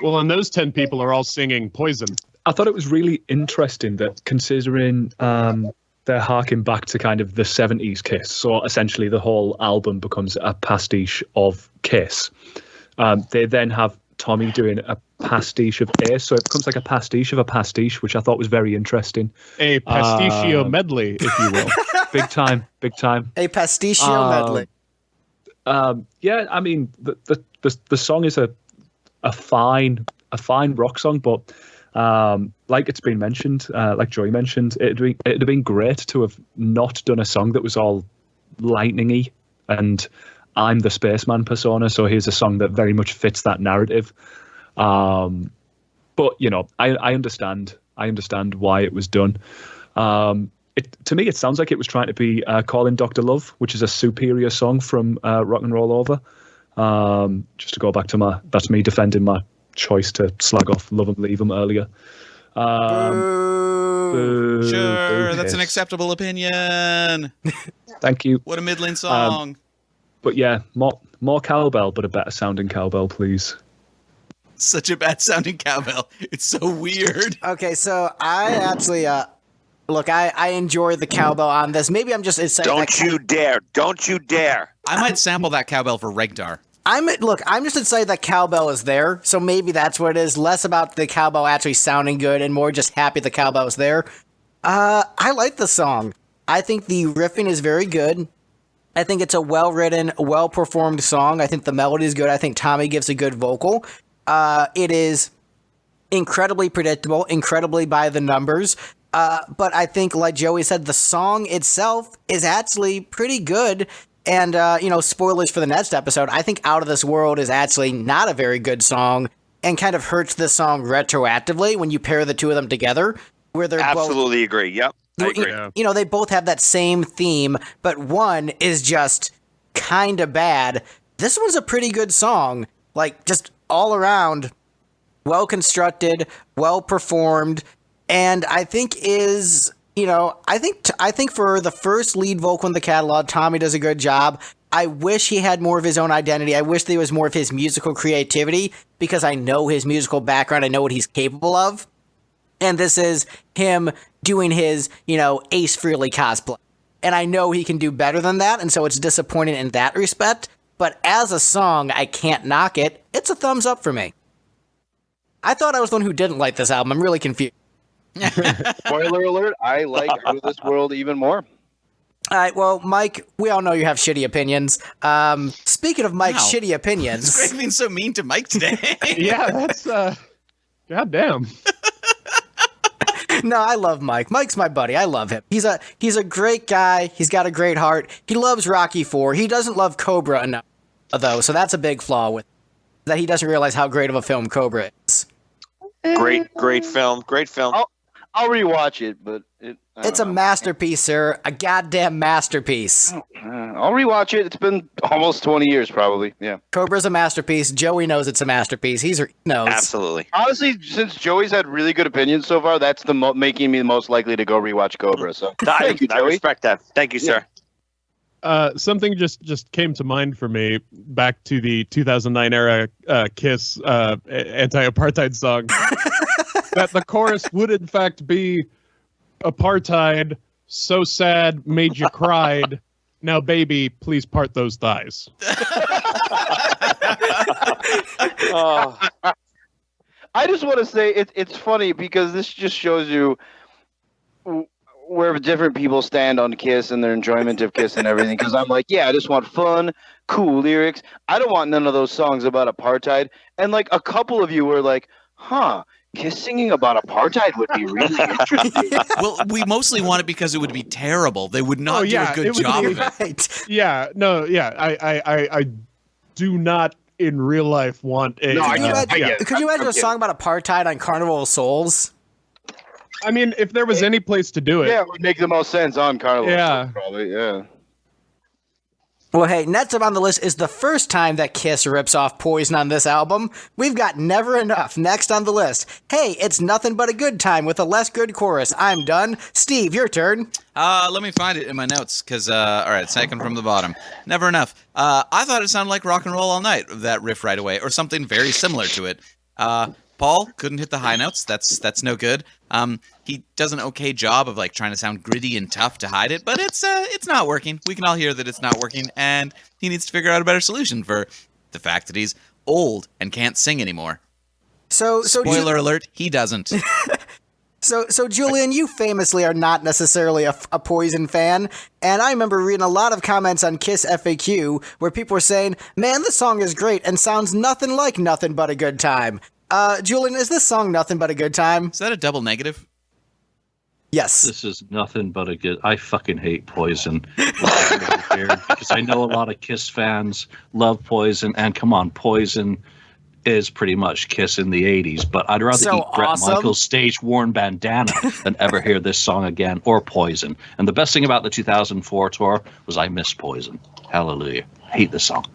Well, and those 10 people are all singing Poison. I thought it was really interesting that considering they're harking back to kind of the 70s Kiss, so essentially the whole album becomes a pastiche of Kiss. They then have Tommy doing a pastiche of Ace, so it becomes like a pastiche of a pastiche, which I thought was very interesting. A pasticcio medley, if you will. Big time. A pasticcio medley. Yeah, I mean the song is a fine rock song, but like it's been mentioned, like Joey mentioned, it'd have been great to have not done a song that was all lightningy and I'm the spaceman persona, so here's a song that very much fits that narrative. But I understand why it was done. To me, it sounds like it was trying to be Calling Dr. Love, which is a superior song from Rock and Roll Over. Just to go back to that's me defending my choice to slag off Love 'Em Leave 'Em earlier. Boo. Sure, that's an acceptable opinion. Thank you. What a middling song. But yeah, more cowbell, but a better sounding cowbell, please. Such a bad sounding cowbell. It's so weird. Okay, so I actually, look, I enjoy the cowbell on this. Maybe I'm just excited. Don't you dare. I might sample that cowbell for Regdar. I'm just excited that cowbell is there, so maybe that's what it is. Less about the cowbell actually sounding good and more just happy the cowbell is there. I like the song. I think the riffing is very good. I think it's a well-written, well-performed song. I think the melody is good. I think Tommy gives a good vocal. It is incredibly predictable, incredibly by the numbers. But I think, like Joey said, the song itself is actually pretty good. And, spoilers for the next episode, I think Out of This World is actually not a very good song and kind of hurts the song retroactively when you pair the two of them together. Where they're absolutely agree. Yep. I agree. They both have that same theme, but one is just kind of bad. This one's a pretty good song. Like, just all around, well constructed, well performed, and I think I think for the first lead vocal in the catalog, Tommy does a good job. I wish he had more of his own identity. I wish there was more of his musical creativity, because I know his musical background. I know what he's capable of. And this is him doing his, Ace Frehley cosplay. And I know he can do better than that, and so it's disappointing in that respect. But as a song, I can't knock it. It's a thumbs up for me. I thought I was the one who didn't like this album. I'm really confused. Spoiler alert, I like Out of This World even more. All right, well, Mike, we all know you have shitty opinions. Speaking of Mike's shitty opinions... Is Greg being so mean to Mike today? Yeah, that's... goddamn. No, I love Mike. Mike's my buddy. I love him. He's a great guy. He's got a great heart. He loves Rocky IV. He doesn't love Cobra enough, though, so that's a big flaw with him, that he doesn't realize how great of a film Cobra is. Great film. I'll rewatch it, but It's a masterpiece, sir. A goddamn masterpiece. I'll rewatch it. It's been almost 20 years, probably. Yeah. Cobra's a masterpiece. Joey knows it's a masterpiece. He knows. Absolutely. Honestly, since Joey's had really good opinions so far, that's the making me the most likely to go rewatch Cobra. So thank you, I Joey. respect that. Thank you, sir. Something just came to mind for me back to the 2009 era Kiss anti-apartheid song. That the chorus would in fact be apartheid, so sad, made you cried. Now, baby, please part those thighs. Oh. I just want to say it's funny because this just shows you where different people stand on Kiss and their enjoyment of Kiss and everything. Because I'm like, yeah, I just want fun, cool lyrics. I don't want none of those songs about apartheid. And like a couple of you were like, huh, Kiss singing about apartheid would be really interesting. Well, we mostly want it because it would be terrible. They would not do a good job of it. Right. Yeah, no, yeah, I do not in real life want a. No, Could you imagine a song about apartheid on Carnival of Souls? I mean, if there was any place to do it. Yeah, it would make the most sense on Carlos. Yeah. Probably, yeah. Well, hey, next up on the list is the first time that Kiss rips off Poison on this album. We've got Never Enough next on the list. Hey, it's Nothing But a Good Time with a less good chorus. I'm done. Steve, your turn. Let me find it in my notes, because, all right, second from the bottom. Never Enough. I thought it sounded like Rock and Roll All Night, that riff right away, or something very similar to it. Paul couldn't hit the high notes. That's no good. He does an okay job of like trying to sound gritty and tough to hide it, but it's not working. We can all hear that it's not working, and he needs to figure out a better solution for the fact that he's old and can't sing anymore. So Spoiler alert, he doesn't. So Julian, you famously are not necessarily a Poison fan, and I remember reading a lot of comments on KissFAQ where people were saying, "Man, this song is great and sounds nothing like Nothing But a Good Time." Julian, is this song Nothing But a Good Time? Is that a double negative? Yes. This is nothing but a good. I fucking hate Poison. Because I know a lot of Kiss fans love Poison, and come on, Poison is pretty much Kiss in the 80s, but I'd rather eat Bret Michaels' stage-worn bandana than ever hear this song again, or Poison. And the best thing about the 2004 tour was I miss Poison. Hallelujah. I hate this song.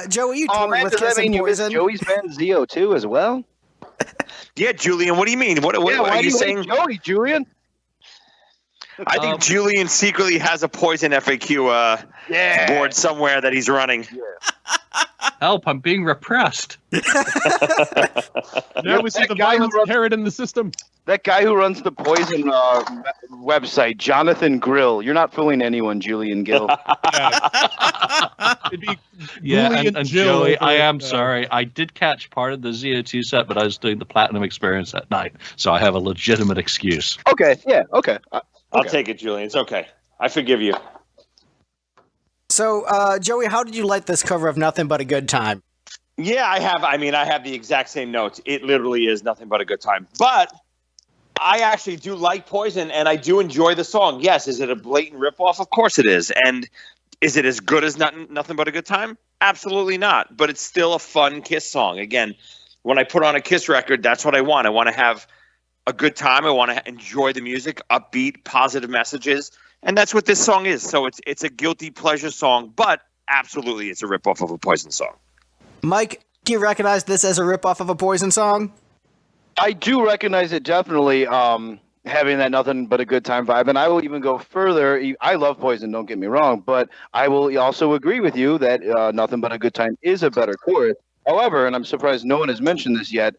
Joey, you toured with does Kiss that mean and you miss Poison? Joey's band Zio too as well? Yeah, Julian, what do you mean? What Why are you do saying? hate Joey, Julian? I think Julian secretly has a Poison FAQ board somewhere that he's running. Help, I'm being repressed. Now we see the violence inherent in the system. That guy who runs the Poison website, Jonathan Grill. You're not fooling anyone, Julian Gill. And Joey, I am sorry. I did catch part of the ZO2 set, but I was doing the Platinum Experience at night, so I have a legitimate excuse. Okay, yeah, okay. I'll take it, Julian. It's okay. I forgive you. So, Joey, how did you like this cover of Nothing But a Good Time? Yeah, I have. I mean, I have the exact same notes. It literally is Nothing But a Good Time. But I actually do like Poison, and I do enjoy the song. Yes, is it a blatant ripoff? Of course it is. And is it as good as Nothing But a Good Time? Absolutely not. But it's still a fun Kiss song. Again, when I put on a Kiss record, that's what I want. I want to have a good time. I want to enjoy the music, upbeat, positive messages. And that's what this song is. So it's a guilty pleasure song, but absolutely it's a ripoff of a Poison song. Mike, do you recognize this as a ripoff of a Poison song? I do recognize it definitely, having that Nothing But a Good Time vibe. And I will even go further. I love Poison, don't get me wrong, but I will also agree with you that Nothing But a Good Time is a better chorus. However, and I'm surprised no one has mentioned this yet,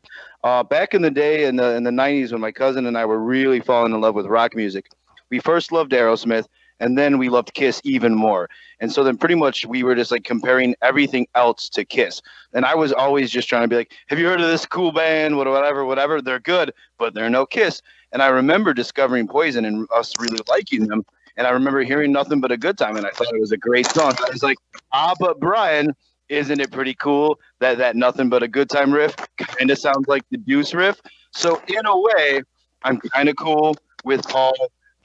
back in the day in the 90s when my cousin and I were really falling in love with rock music, we first loved Aerosmith, and then we loved Kiss even more. And so then pretty much we were just like comparing everything else to Kiss. And I was always just trying to be like, have you heard of this cool band? Whatever. They're good, but they're no Kiss. And I remember discovering Poison and us really liking them. And I remember hearing Nothing But a Good Time, and I thought it was a great song. I was like, but Brian, isn't it pretty cool that Nothing But a Good Time riff kind of sounds like the Deuce riff? So in a way, I'm kind of cool with Paul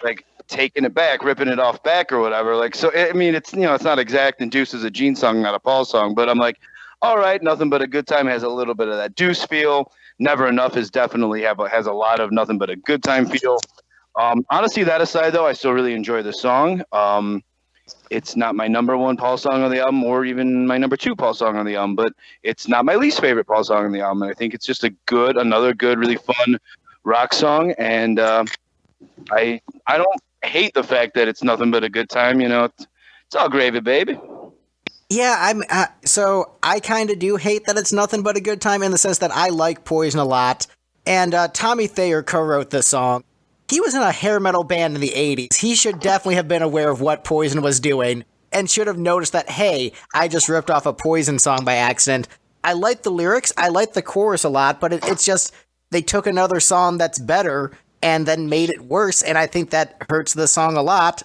like taking it back, ripping it off back or whatever. Like, so I mean, it's it's not exact, and Deuce is a Gene song, not a Paul song. But I'm like, all right, Nothing But a Good Time has a little bit of that Deuce feel. Never Enough is definitely has a lot of Nothing But a Good Time feel. Honestly, that aside, though, I still really enjoy the song. It's not my number one Paul song on the album, or even my number two Paul song on the album, but it's not my least favorite Paul song on the album. And I think it's just another good, really fun rock song. And I don't hate the fact that it's nothing but a good time. It's all gravy, baby. Yeah, so I kind of do hate that it's nothing but a good time in the sense that I like Poison a lot. And Tommy Thayer co-wrote this song. He was in a hair metal band in the 80s. He should definitely have been aware of what Poison was doing and should have noticed that, hey, I just ripped off a Poison song by accident. I like the lyrics. I like the chorus a lot, but it's just they took another song that's better and then made it worse, and I think that hurts the song a lot.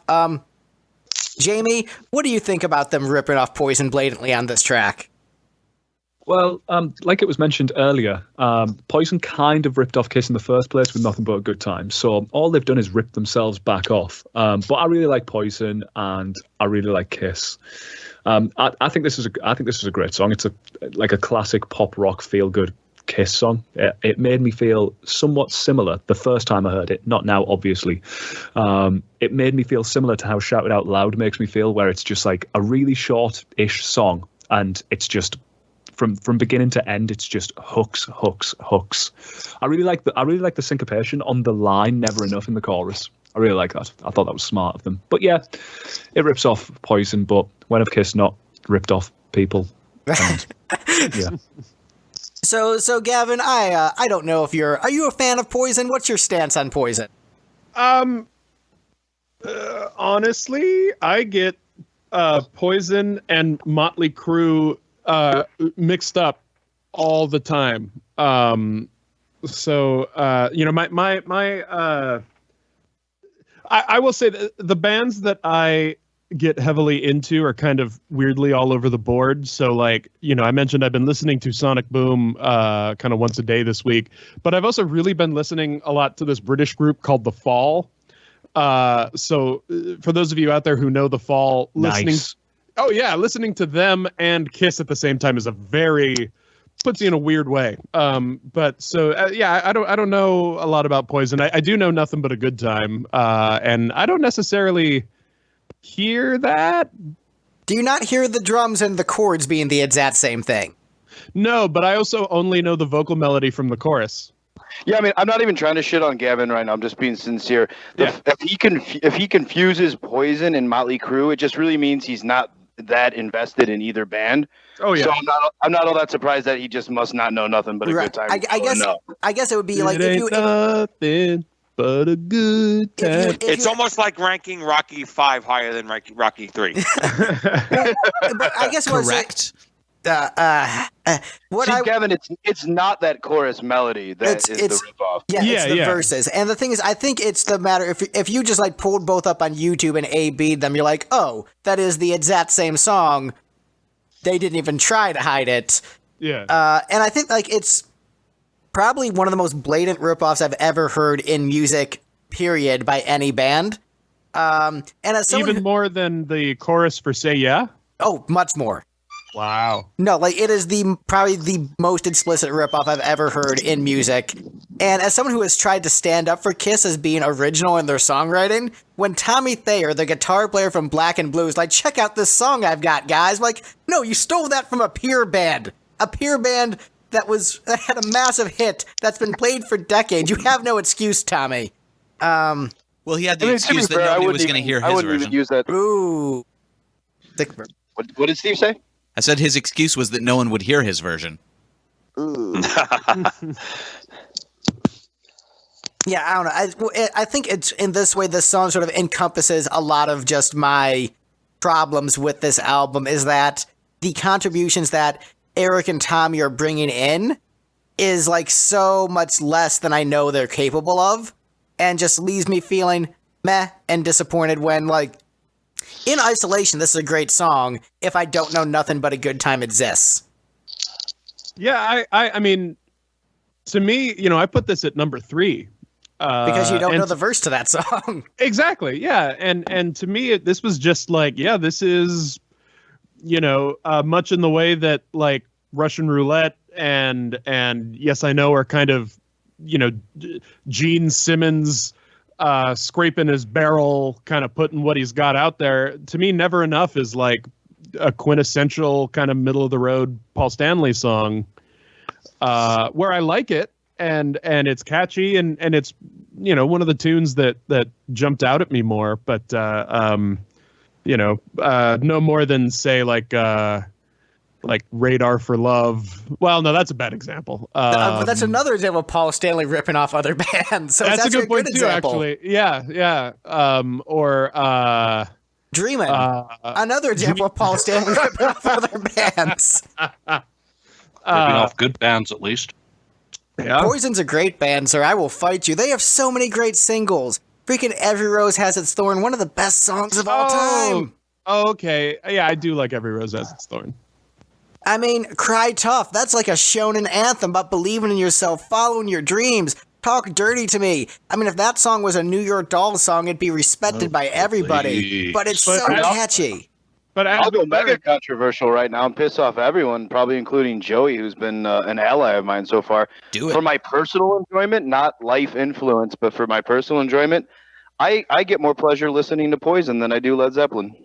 Jamie, what do you think about them ripping off Poison blatantly on this track? Well, like it was mentioned earlier, Poison kind of ripped off Kiss in the first place with Nothing But a Good Time. So all they've done is rip themselves back off. But I really like Poison and I really like Kiss. I think this is a great song. It's like a classic pop rock feel good Kiss song. It made me feel somewhat similar the first time I heard it, not now, obviously. It made me feel similar to how Shout It Out Loud makes me feel, where it's just like a really short-ish song and it's just from beginning to end, it's just hooks. I really like the syncopation on the line "Never Enough" in the chorus. I really like that. I thought that was smart of them. But yeah, it rips off Poison. But when have Kiss not ripped off people? And, yeah. So Gavin, I don't know if are you a fan of Poison? What's your stance on Poison? Honestly, I get Poison and Motley Crue mixed up all the time. I will say that the bands that I get heavily into are kind of weirdly all over the board. So like, I mentioned I've been listening to Sonic Boom kind of once a day this week, but I've also really been listening a lot to this British group called The Fall. So for those of you out there who know The Fall, listening to them and Kiss at the same time is puts you in a weird way. I don't know a lot about Poison. I do know Nothing But a Good Time. And I don't necessarily hear that. Do you not hear the drums and the chords being the exact same thing? No, but I also only know the vocal melody from the chorus. Yeah, I mean, I'm not even trying to shit on Gavin right now. I'm just being sincere. If he confuses Poison and Motley Crue, it just really means he's not that invested in either band. Oh yeah. So I'm not all that surprised that he just must not know Nothing But a Good Time. I guess it would be like nothing but a good time. It's almost like ranking Rocky 5 higher than Rocky 3. But I guess correct. Gavin, it's not that chorus melody that is the ripoff. Yeah, it's the verses. And the thing is, I think it's the matter if you just like pulled both up on YouTube and A-B'd them, you're like, oh, that is the exact same song. They didn't even try to hide it. Yeah. And I think like it's probably one of the most blatant ripoffs I've ever heard in music, period, by any band. And as someone even more than the chorus for Say Yeah? Oh, much more. Wow. No, like it is probably the most explicit ripoff I've ever heard in music. And as someone who has tried to stand up for Kiss as being original in their songwriting, when Tommy Thayer, the guitar player from Black and Blue, is like, check out this song I've got, guys. I'm like, no, you stole that from a peer band. A peer band that had a massive hit that's been played for decades. You have no excuse, Tommy. Well, he had the excuse that nobody was going to hear his version. I wouldn't even use that. Ooh. What did Steve say? I said his excuse was that no one would hear his version. Ooh. Yeah, I don't know. I think it's in this way, this song sort of encompasses a lot of just my problems with this album, is that the contributions that Eric and Tommy are bringing in is like so much less than I know they're capable of, and just leaves me feeling meh and disappointed when, like, in isolation, this is a great song. If I don't know Nothing But a Good Time exists. Yeah, I mean, to me, I put this at number 3. Because you don't know the verse to that song. Exactly, yeah. And to me, this was just like, yeah, this is, much in the way that, like, Russian Roulette and Yes I Know are kind of, Gene Simmons scraping his barrel, kind of putting what he's got out there. To me, Never Enough is like a quintessential kind of middle of the road Paul Stanley song, where I like it and it's catchy and it's, you know, one of the tunes that jumped out at me more, but you know, no more than say like Radar for Love. Well, no, that's a bad example. But that's another example of Paul Stanley ripping off other bands. So that's a good point too, example. actually. Yeah. Or Dreamin'. Another example of Paul Stanley ripping off other bands. Ripping off good bands, at least. Yeah. Poison's a great band, sir. I will fight you. They have so many great singles. Freaking Every Rose Has Its Thorn, one of the best songs of all time. Oh, okay. Yeah, I do like Every Rose Has Its Thorn. I mean, Cry Tough. That's like a shonen anthem about believing in yourself, following your dreams. Talk Dirty to Me. I mean, if that song was a New York Dolls song, it'd be respected by everybody. But it's so catchy. But I'll go mega controversial right now and piss off everyone, probably including Joey, who's been an ally of mine so far. Do it. For my personal enjoyment, not life influence, but for my personal enjoyment, I get more pleasure listening to Poison than I do Led Zeppelin.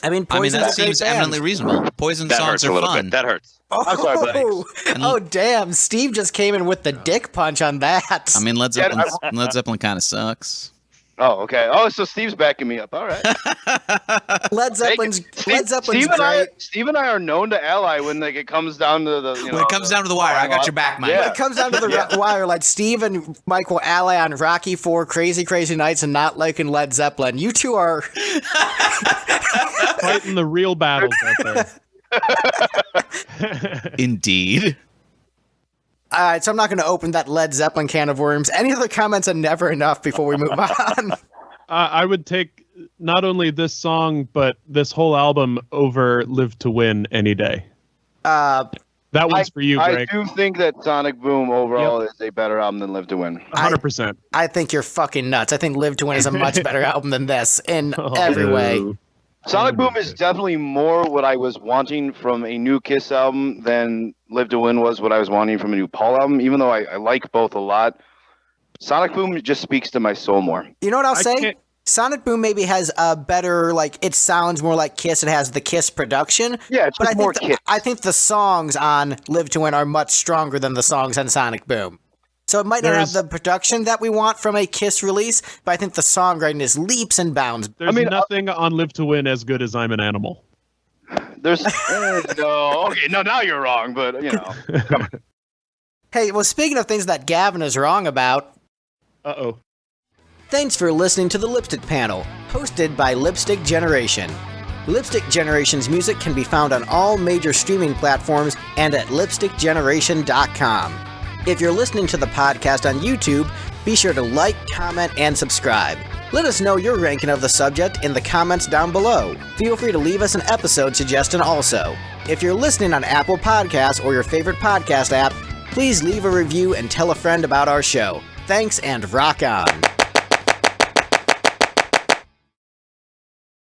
I mean, Poison's that a great seems band. eminently reasonable. Poison That songs hurts are a little fun. bit. That hurts. Oh, damn. Steve just came in with the dick punch on that. I mean, Led Zeppelin kind of sucks. Oh, okay. Oh, so Steve's backing me up. All right. Led Zeppelin's Steve great. Steve and I are known to ally when it comes down to the. When it comes down to the wire, I got your back, Mike. Yeah. When it comes down to the wire, like Steve and Mike will ally on Rocky IV, Crazy Crazy Nights, and not liking Led Zeppelin. You two are Fighting the real battles out there. Indeed. all right. So I'm not going to open that Led Zeppelin can of worms. Any other comments on Never Enough before we move on? I would take not only this song, but this whole album over Live to Win any day. That one's for you, Greg. I do think that Sonic Boom overall is a better album than Live to Win. 100%. I think you're fucking nuts. I think Live to Win is a much better album than this in every way. Sonic Boom is definitely more what I was wanting from a new Kiss album than Live to Win was what I was wanting from a new Paul album, even though I like both a lot. Sonic Boom just speaks to my soul more. You know what I'll say? Sonic Boom maybe has a better, like, it sounds more like Kiss. It has the Kiss production. Yeah, it's just more Kiss. I think the songs on Live to Win are much stronger than the songs on Sonic Boom. So it might not have the production that we want from a Kiss release, but I think the songwriting is leaps and bounds. There's nothing on Live to Win as good as I'm an Animal. There's no, okay, no, now you're wrong, but you know. Come on. Hey, well, speaking of things that Gavin is wrong about. Uh-oh. Thanks for listening to the Lipstick Panel, hosted by Lipstick Generation. Lipstick Generation's music can be found on all major streaming platforms and at lipstickgeneration.com. If you're listening to the podcast on YouTube, be sure to like, comment, and subscribe. Let us know your ranking of the subject in the comments down below. Feel free to leave us an episode suggestion also. If you're listening on Apple Podcasts or your favorite podcast app, please leave a review and tell a friend about our show. Thanks and rock on.